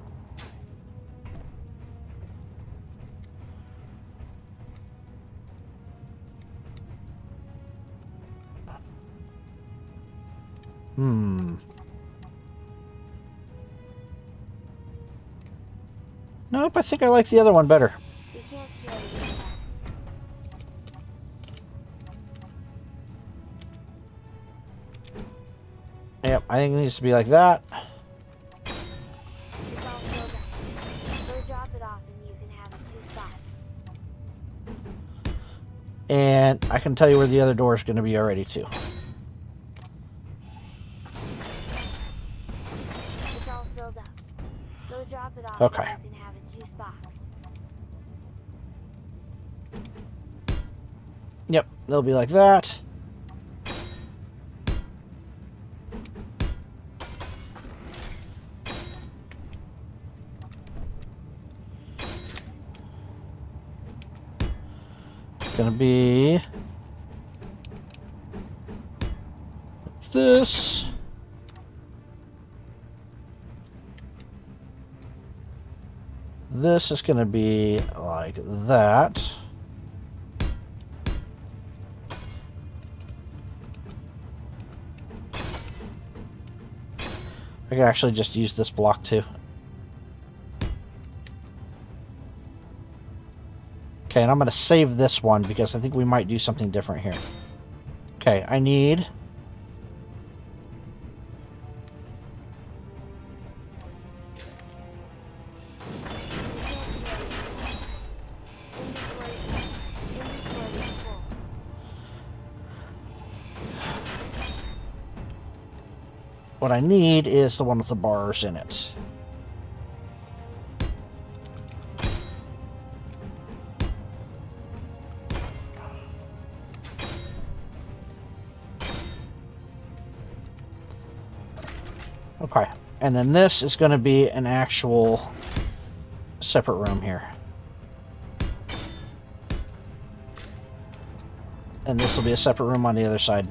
Nope, I think I like the other one better. You can't carry it. Yep, I think it needs to be like that. It's all filled up. Go drop it off and you can have 2 spots. And I can tell you where the other door is going to be already too. Okay. You can have a juice box. Yep, they'll be like that. It's gonna be this. This is gonna be like that. I can actually just use this block too. Okay, and I'm going to save this one because I think we might do something different here. Okay, I need... Inventory is full. What I need is the one with the bars in it. Okay, and then this is going to be an actual separate room here. And this will be a separate room on the other side.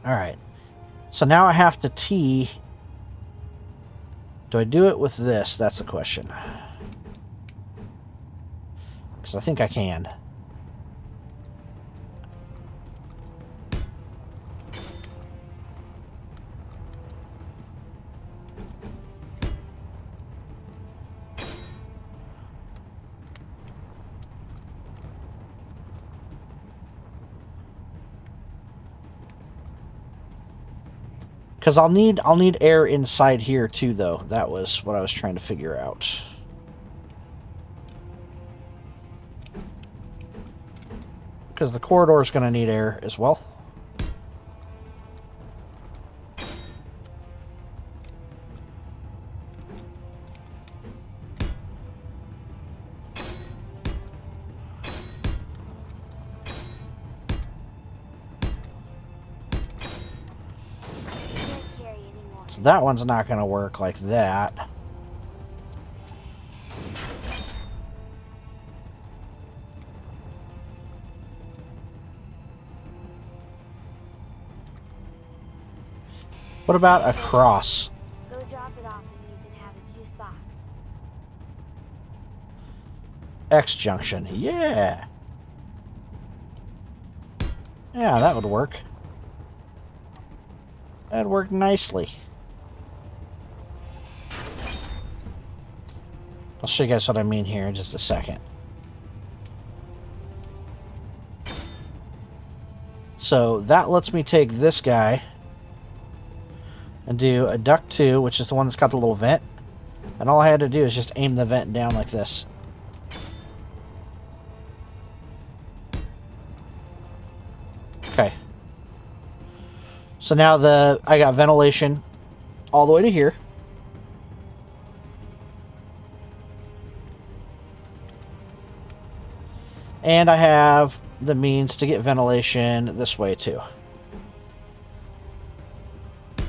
Alright, so now I have to T. Do I do it with this? That's the question. Because I think I can. Because I'll need air inside here too, though. That was what I was trying to figure out. Because the corridor is going to need air as well. So that one's not going to work like that. What about a cross? Go drop it off and you can have a juice box. X junction. Yeah. Yeah, that would work. That'd work nicely. I'll show you guys what I mean here in just a second. So that lets me take this guy and do a duct 2, which is the one that's got the little vent. And all I had to do is just aim the vent down like this. Okay. So now I got ventilation all the way to here. And I have the means to get ventilation this way too.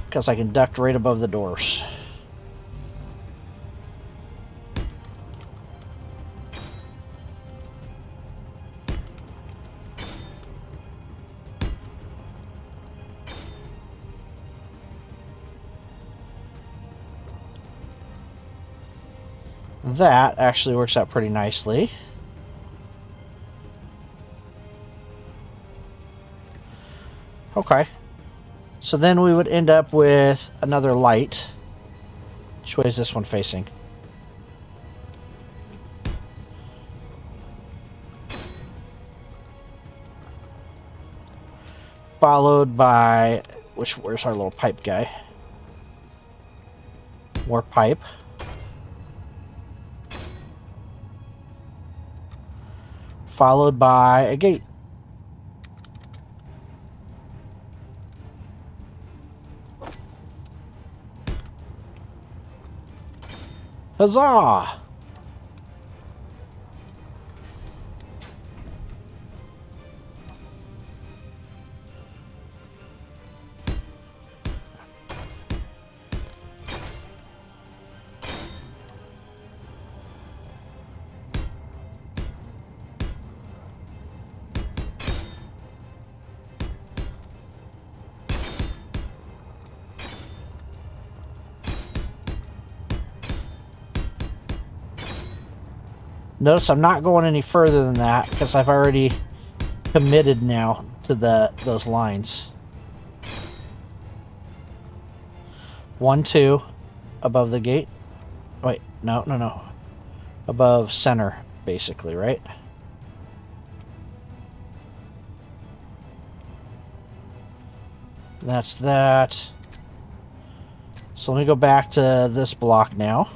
Because I can duct right above the doors. That actually works out pretty nicely. Okay. So then we would end up with another light. Which way is this one facing? Followed by... where's our little pipe guy? More pipe. Followed by a gate. Huzzah! Notice I'm not going any further than that because I've already committed now to those lines. 1, 2 above the gate. Wait, no. Above center, basically, right? That's that. So let me go back to this block now.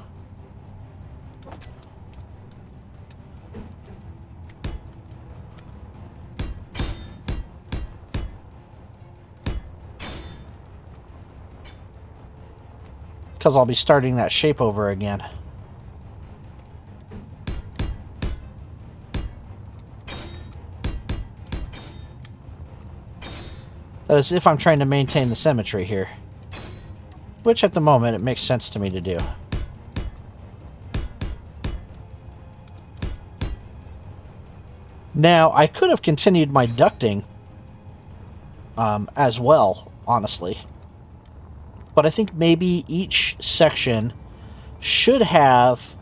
Because I'll be starting that shape over again. That is if I'm trying to maintain the symmetry here. Which at the moment it makes sense to me to do. Now, I could have continued my ducting as well, honestly. But I think maybe each section should have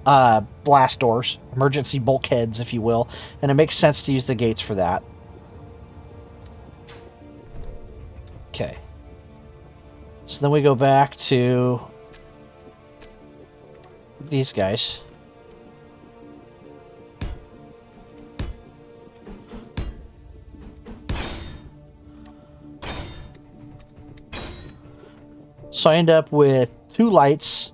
blast doors, emergency bulkheads, if you will, and it makes sense to use the gates for that. Okay. So then we go back to these guys. So I end up with 2 lights,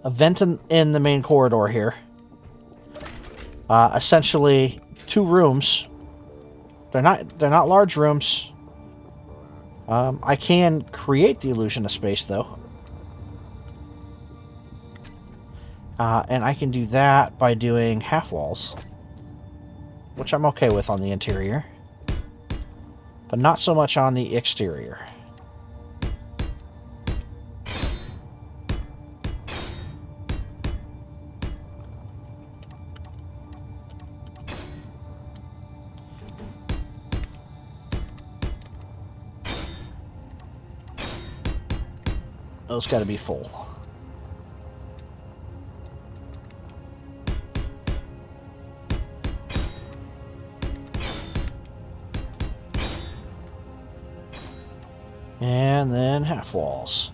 a vent in the main corridor here. Essentially 2 rooms. They're not large rooms. I can create the illusion of space though. And I can do that by doing half walls, which I'm okay with on the interior, but not so much on the exterior. Those got to be full. And then half walls.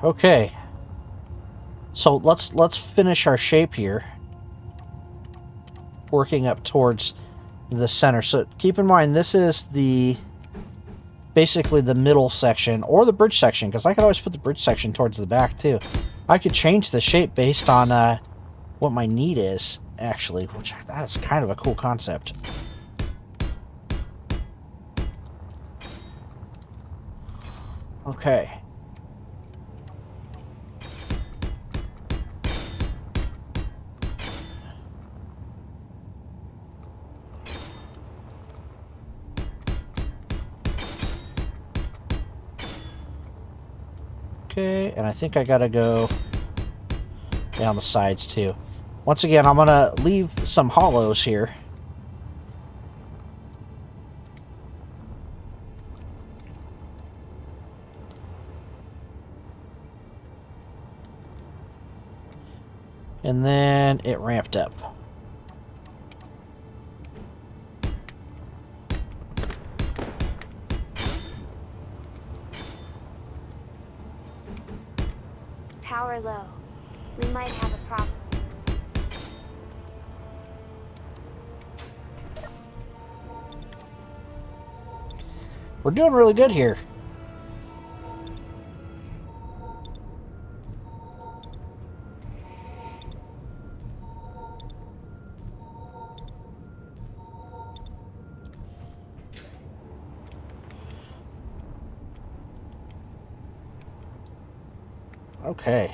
Okay. So let's finish our shape here. Working up towards the center. So keep in mind this is basically the middle section or the bridge section, because I could always put the bridge section towards the back too. I could change the shape based on what my need is, actually, which that is kind of a cool concept. Okay. Okay, and I think I gotta go down the sides too. Once again, I'm gonna leave some hollows here. And then it ramped up. power low. We might have a problem. We're doing really good here. Okay.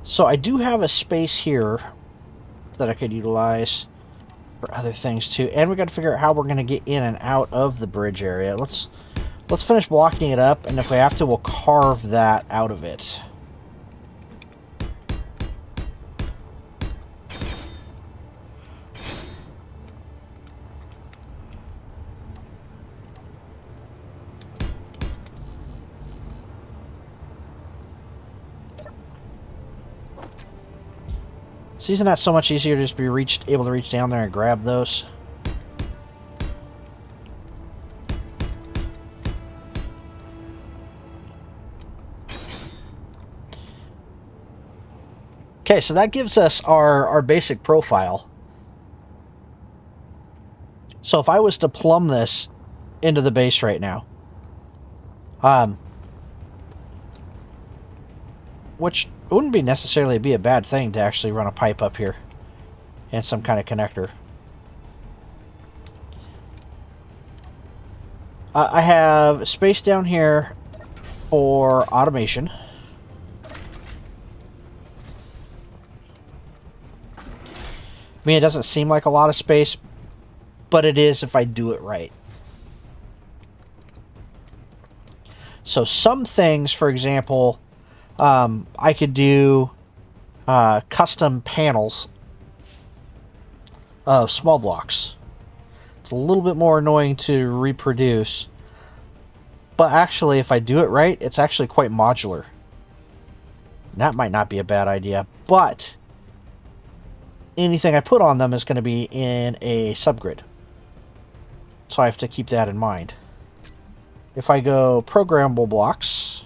So I do have a space here that I could utilize for other things too. And we got to figure out how we're going to get in and out of the bridge area. Let's finish blocking it up, and if we have to, we'll carve that out of it. So isn't that so much easier to just be able to reach down there and grab those? Okay, so that gives us our basic profile. So if I was to plumb this into the base right now, which wouldn't be necessarily be a bad thing to actually run a pipe up here and some kind of connector. I have space down here for automation. I mean, it doesn't seem like a lot of space, but it is if I do it right. So some things, for example, I could do custom panels of small blocks. It's a little bit more annoying to reproduce, but actually, if I do it right, it's actually quite modular. And that might not be a bad idea, but anything I put on them is going to be in a subgrid. So I have to keep that in mind. If I go programmable blocks,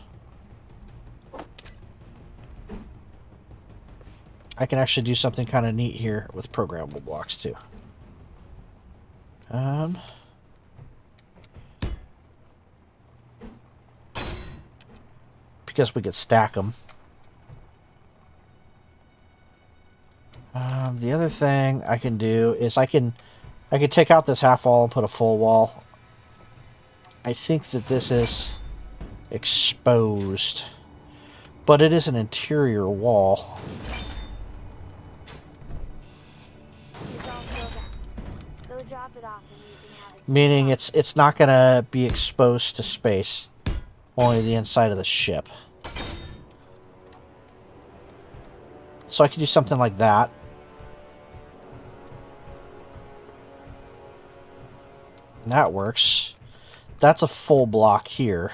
I can actually do something kind of neat here with programmable blocks too. Because we could stack them. The other thing I can do is I can take out this half wall and put a full wall. I think that this is exposed, but it is an interior wall. It's all filled up. Go drop it off and you can have it. Meaning it's not going to be exposed to space, only the inside of the ship. So I could do something like that. And that works. That's a full block here.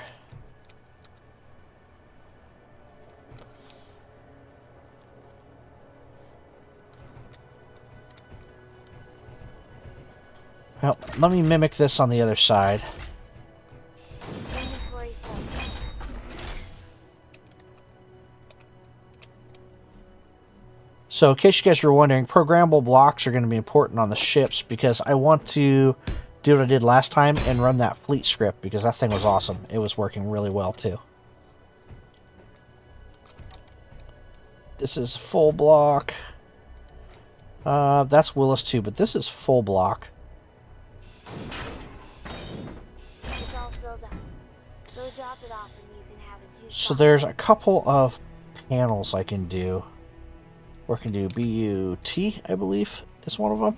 Well, let me mimic this on the other side. Inventory full. So in case you guys were wondering, programmable blocks are going to be important on the ships because I want to do what I did last time and run that fleet script because that thing was awesome. It was working really well too. This is full block. That's Willis too, but this is full block. It's all filled up. Go drop it off and you can have it. So there's a couple of panels I can do. Or I can do BUT, I believe, is one of them.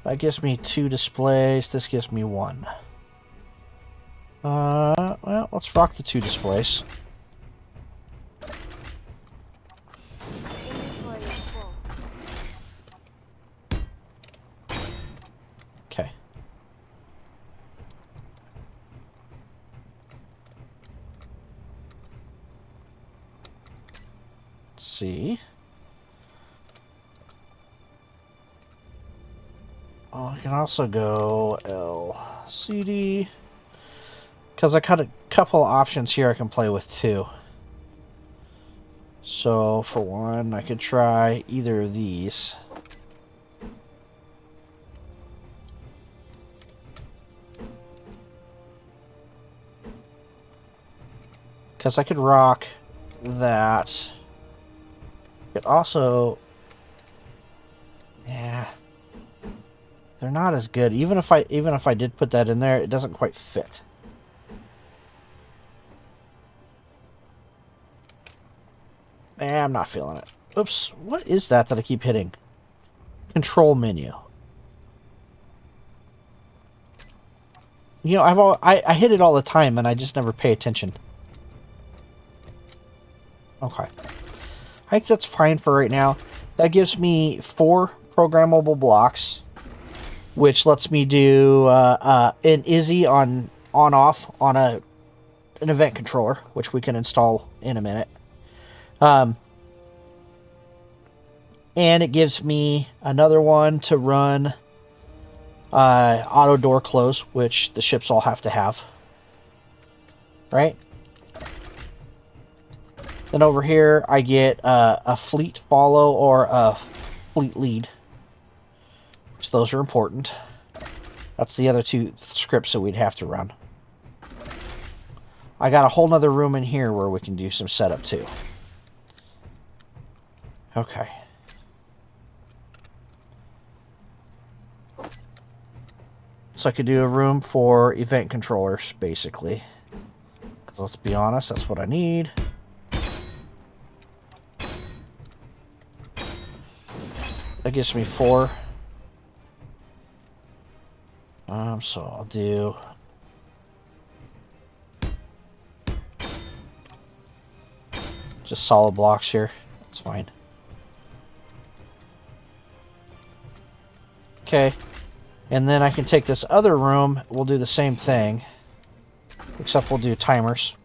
That gives me 2 displays. This gives me 1. Well, let's rock the 2 displays. Inventory is full. Okay. see. Oh, I can also go LCD. Because I got a couple options here I can play with too. So, for one, I could try either of these. Because I could rock that. It also... Yeah. They're not as good. Even if I did put that in there, it doesn't quite fit. I'm not feeling it. Oops. What is that I keep hitting? Control menu. You know, I hit it all the time, and I just never pay attention. Okay. I think that's fine for right now. That gives me 4 programmable blocks, which lets me do an Izzy on-off on an event controller, which we can install in a minute. And it gives me another one to run auto door close, which the ships all have to have. Right? Then over here, I get a fleet follow or a fleet lead, which those are important. That's the other 2 scripts that we'd have to run. I got a whole nother room in here where we can do some setup too. Okay. So I could do a room for event controllers, basically. Because let's be honest, that's what I need. That gives me 4. So I'll do... just solid blocks here. That's fine. Okay. And then I can take this other room. We'll do the same thing. Except we'll do timers.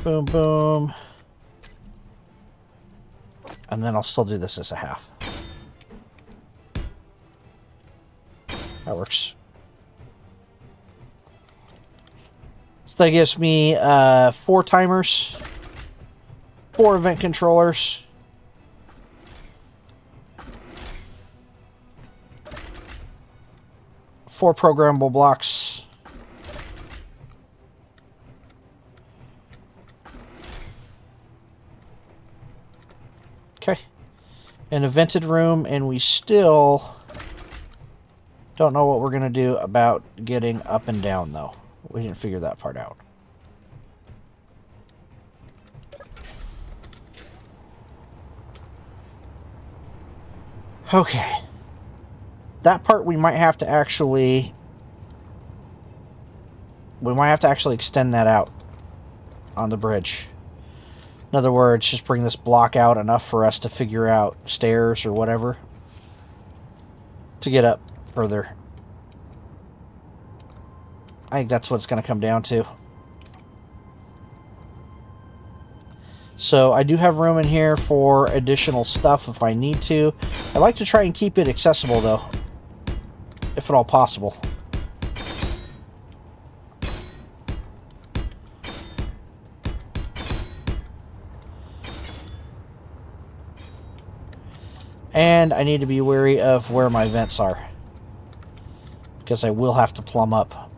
Boom, boom. And then I'll still do this as a half. That works. So that gives me 4 timers, 4 event controllers, 4 programmable blocks, okay, an evented room, and we still don't know what we're going to do about getting up and down, though. We didn't figure that part out. Okay. That part we might have to actually... we might have to actually extend that out on the bridge. In other words, just bring this block out enough for us to figure out stairs or whatever to get up further. I think that's what it's going to come down to. So I do have room in here for additional stuff if I need to. I like to try and keep it accessible, though, if at all possible. And I need to be wary of where my vents are, because I will have to plumb up.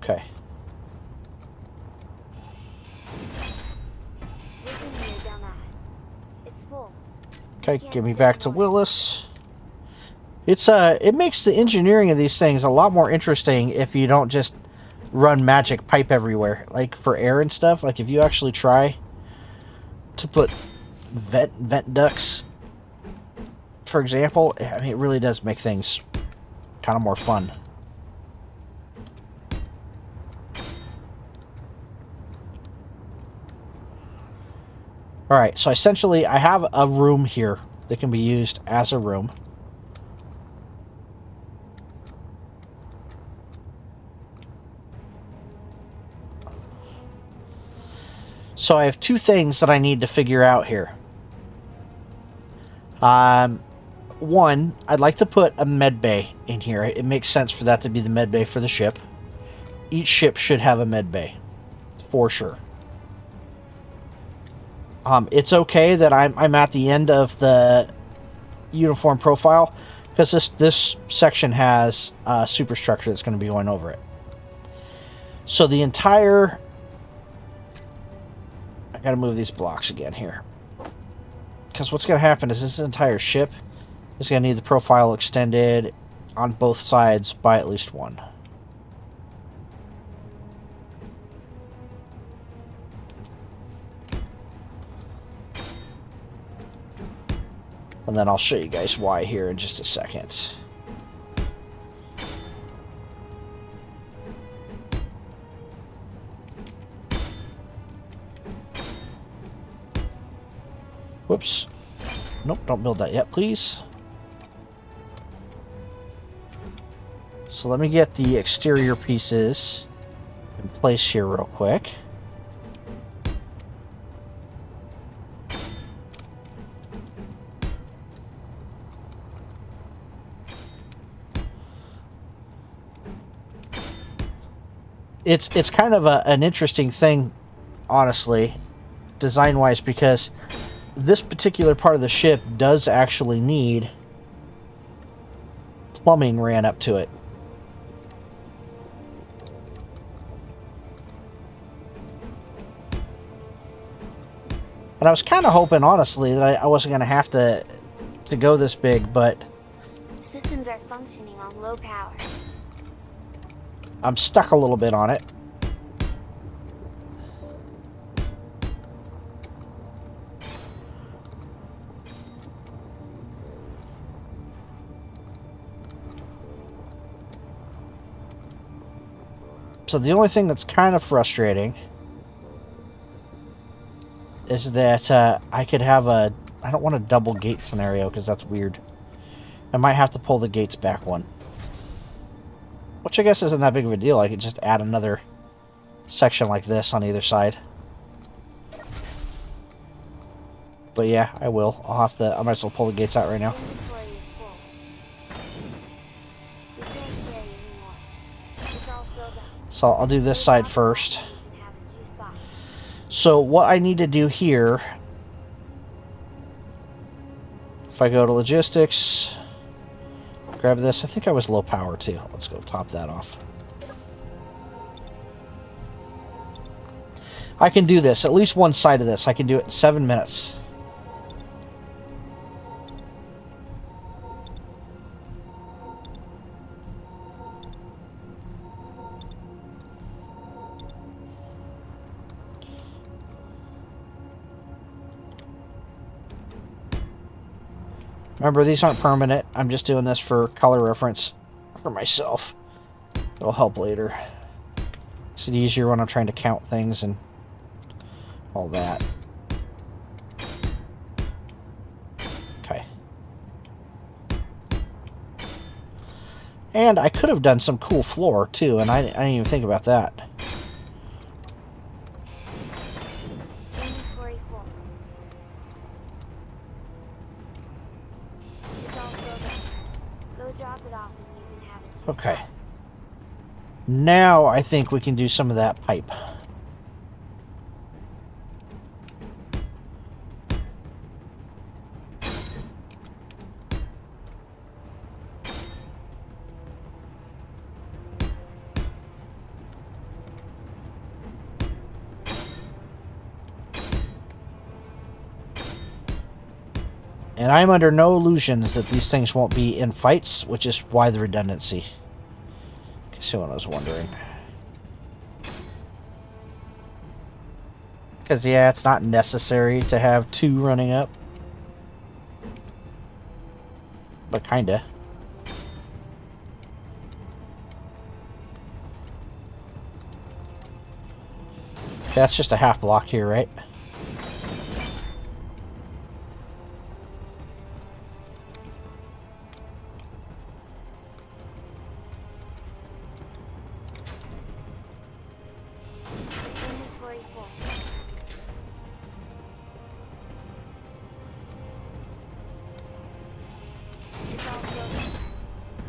Okay. Okay, get me back to Willis. It makes the engineering of these things a lot more interesting if you don't just run magic pipe everywhere, like for air and stuff. Like if you actually try to put vent ducts, for example, I mean, it really does make things kind of more fun. Alright, so essentially I have a room here that can be used as a room. So I have two things that I need to figure out here. One, I'd like to put a med bay in here. It makes sense for that to be the med bay for the ship. Each ship should have a med bay, for sure. It's okay that I'm at the end of the uniform profile, because this section has a superstructure that's going to be going over it. So the entire... I got to move these blocks again here. Because what's going to happen is this entire ship is going to need the profile extended on both sides by at least one. And then I'll show you guys why here in just a second. Whoops. Nope, don't build that yet, please. So let me get the exterior pieces in place here real quick. It's kind of an interesting thing, honestly, design-wise, because this particular part of the ship does actually need plumbing ran up to it. And I was kind of hoping, honestly, that I wasn't going to have to go this big, but Systems are functioning on low power. I'm stuck a little bit on it. So the only thing that's kind of frustrating is that I could have a... I don't want a double gate scenario because that's weird. I might have to pull the gates back one. Which I guess isn't that big of a deal. I could just add another section like this on either side. But yeah, I will. I'll have to... I might as well pull the gates out right now. Inventory is full. We can't carry anymore. It's all filled up. So I'll do this side first. You can have it 2 spots. So what I need to do here... If I go to logistics... Grab this. I think I was low power too. Let's go top that off. I can do this. At least one side of this. I can do it in 7 minutes. Remember, these aren't permanent. I'm just doing this for color reference for myself. It'll help later. Makes it easier when I'm trying to count things and all that. Okay. And I could have done some cool floor, too, and I didn't even think about that. Inventory full. It's all filled up. Go drop it off and you can have it 2 Okay. spots. Now I think we can do some of that pipe. And I'm under no illusions that these things won't be in fights, which is why the redundancy. In case anyone was wondering. Because, yeah, it's not necessary to have 2 running up. But kinda. That's just a half block here, right?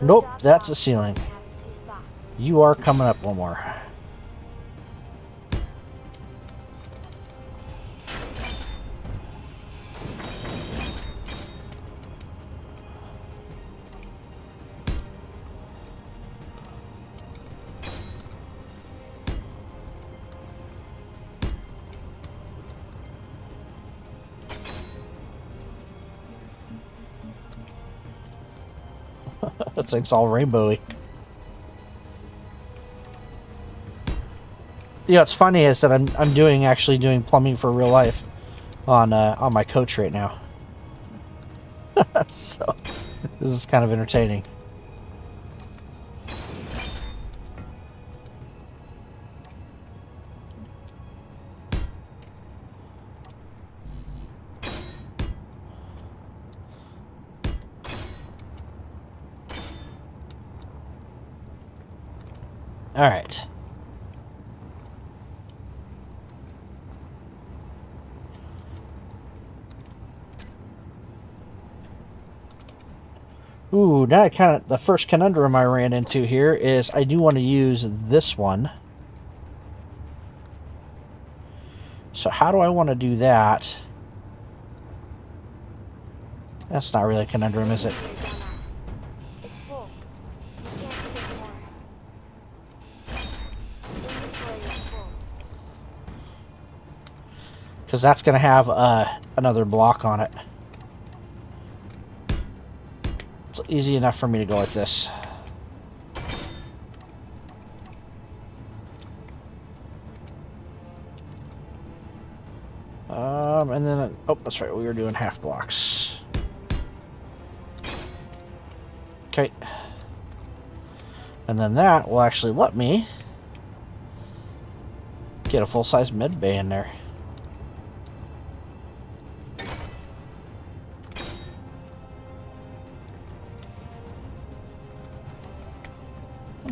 Nope, jobs that's it a off ceiling. and have it 2 spots. You are coming up one more. That thing's all rainbowy. You know, what's funny is that I'm actually doing plumbing for real life on my coach right now. So this is kind of entertaining. All right. Ooh, now the first conundrum I ran into here is I do want to use this one. So how do I want to do that? That's not really a conundrum, is it? It's full. You can't fit more. Inventory is full. Because that's going to have another block on it. It's easy enough for me to go like this. And then, oh, that's right, we were doing half blocks. Okay. And then that will actually let me get a full-size med bay in there.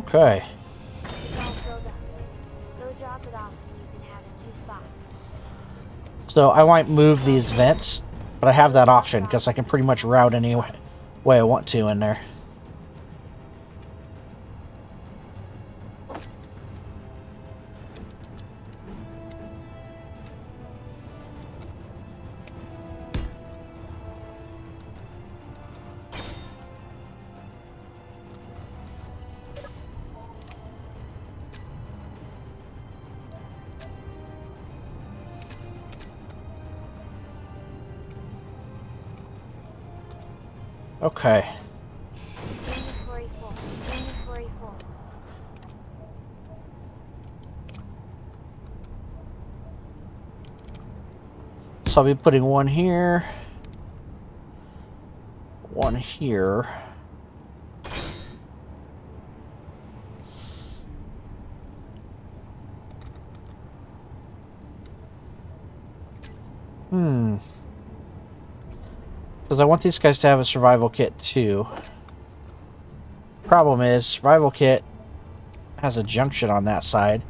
Okay. It's all filled up. Go drop it off and you can have it 2 spots. So I might move these vents, but I have that option because I can pretty much route any way I want to in there. Okay. Inventory full. Inventory full. So I'll be putting one here. One here. Because I want these guys to have a survival kit too. Problem is, survival kit has a junction on that side.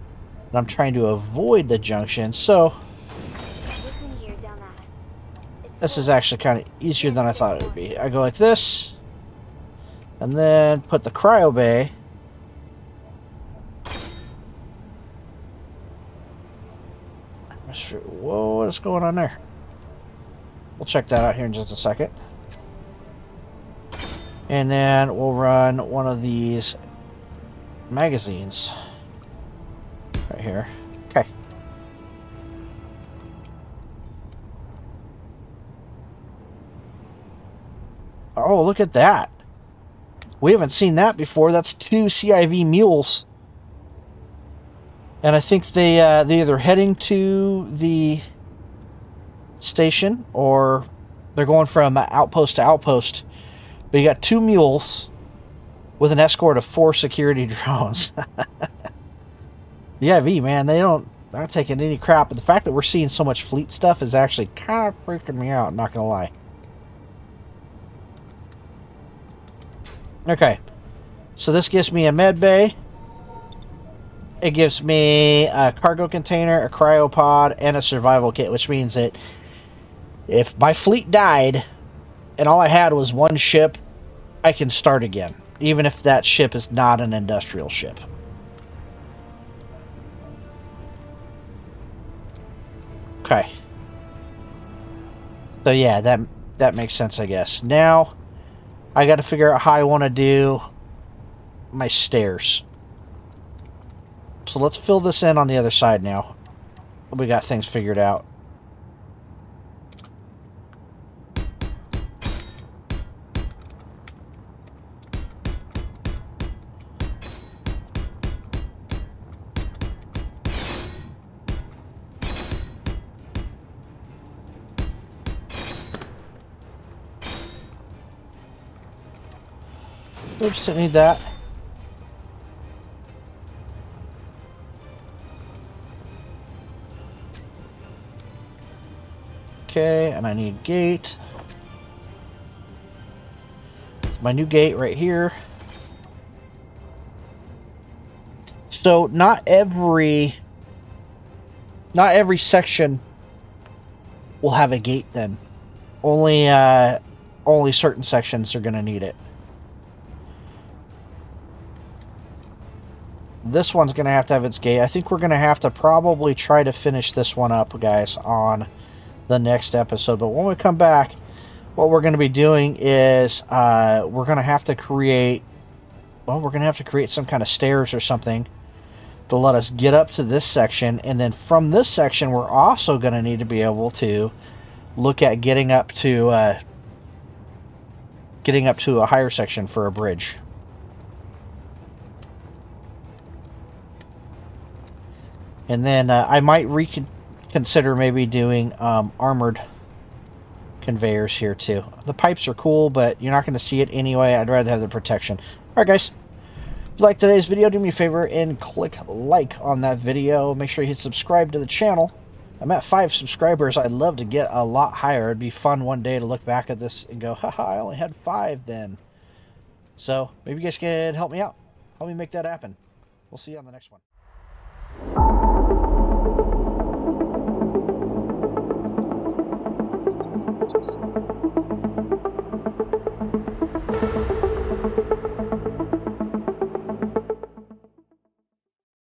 And I'm trying to avoid the junction, so Listen here, dumbass. It's this full. is actually kind of easier than I thought it would be. I go like this, and then put the cryo bay. Whoa, what is going on there? We'll check that out here in just a second. And then we'll run one of these magazines right here. Okay. Oh, look at that. We haven't seen that before. That's 2 CIV mules. And I think they're either heading to the station or they're going from outpost to outpost. But you got 2 mules with an escort of 4 security drones. The IV, man, they're not taking any crap. But the fact that we're seeing so much fleet stuff is actually kind of freaking me out, not gonna lie. Okay, so this gives me a med bay. It gives me a cargo container, a cryopod, and a survival kit, which means that if my fleet died and all I had was one ship, I can start again. even if that ship is not an industrial ship. Okay. So yeah, that makes sense, I guess. Now, I got to figure out how I want to do my stairs. So let's fill this in on the other side now. We got things figured out. Oops, didn't need that. Okay, and I need gate. It's my new gate right here. So not every section will have a gate then. Only certain sections are going to need it. This one's going to have its gate. I think we're going to have to probably try to finish this one up, guys, on the next episode. But when we come back, what we're going to be doing is we're going to have to create... Well, we're going to have to create some kind of stairs or something to let us get up to this section. And then from this section, we're also going to need to be able to look at getting up to a higher section for a bridge. And then I might reconsider maybe doing armored conveyors here too. The pipes are cool, but you're not going to see it anyway. I'd rather have the protection. All right, guys. If you like today's video, do me a favor and click like on that video. Make sure you hit subscribe to the channel. I'm at 5 subscribers. I'd love to get a lot higher. It'd be fun one day to look back at this and go, haha, I only had 5 then. So maybe you guys can help me out. Help me make that happen. We'll see you on the next one.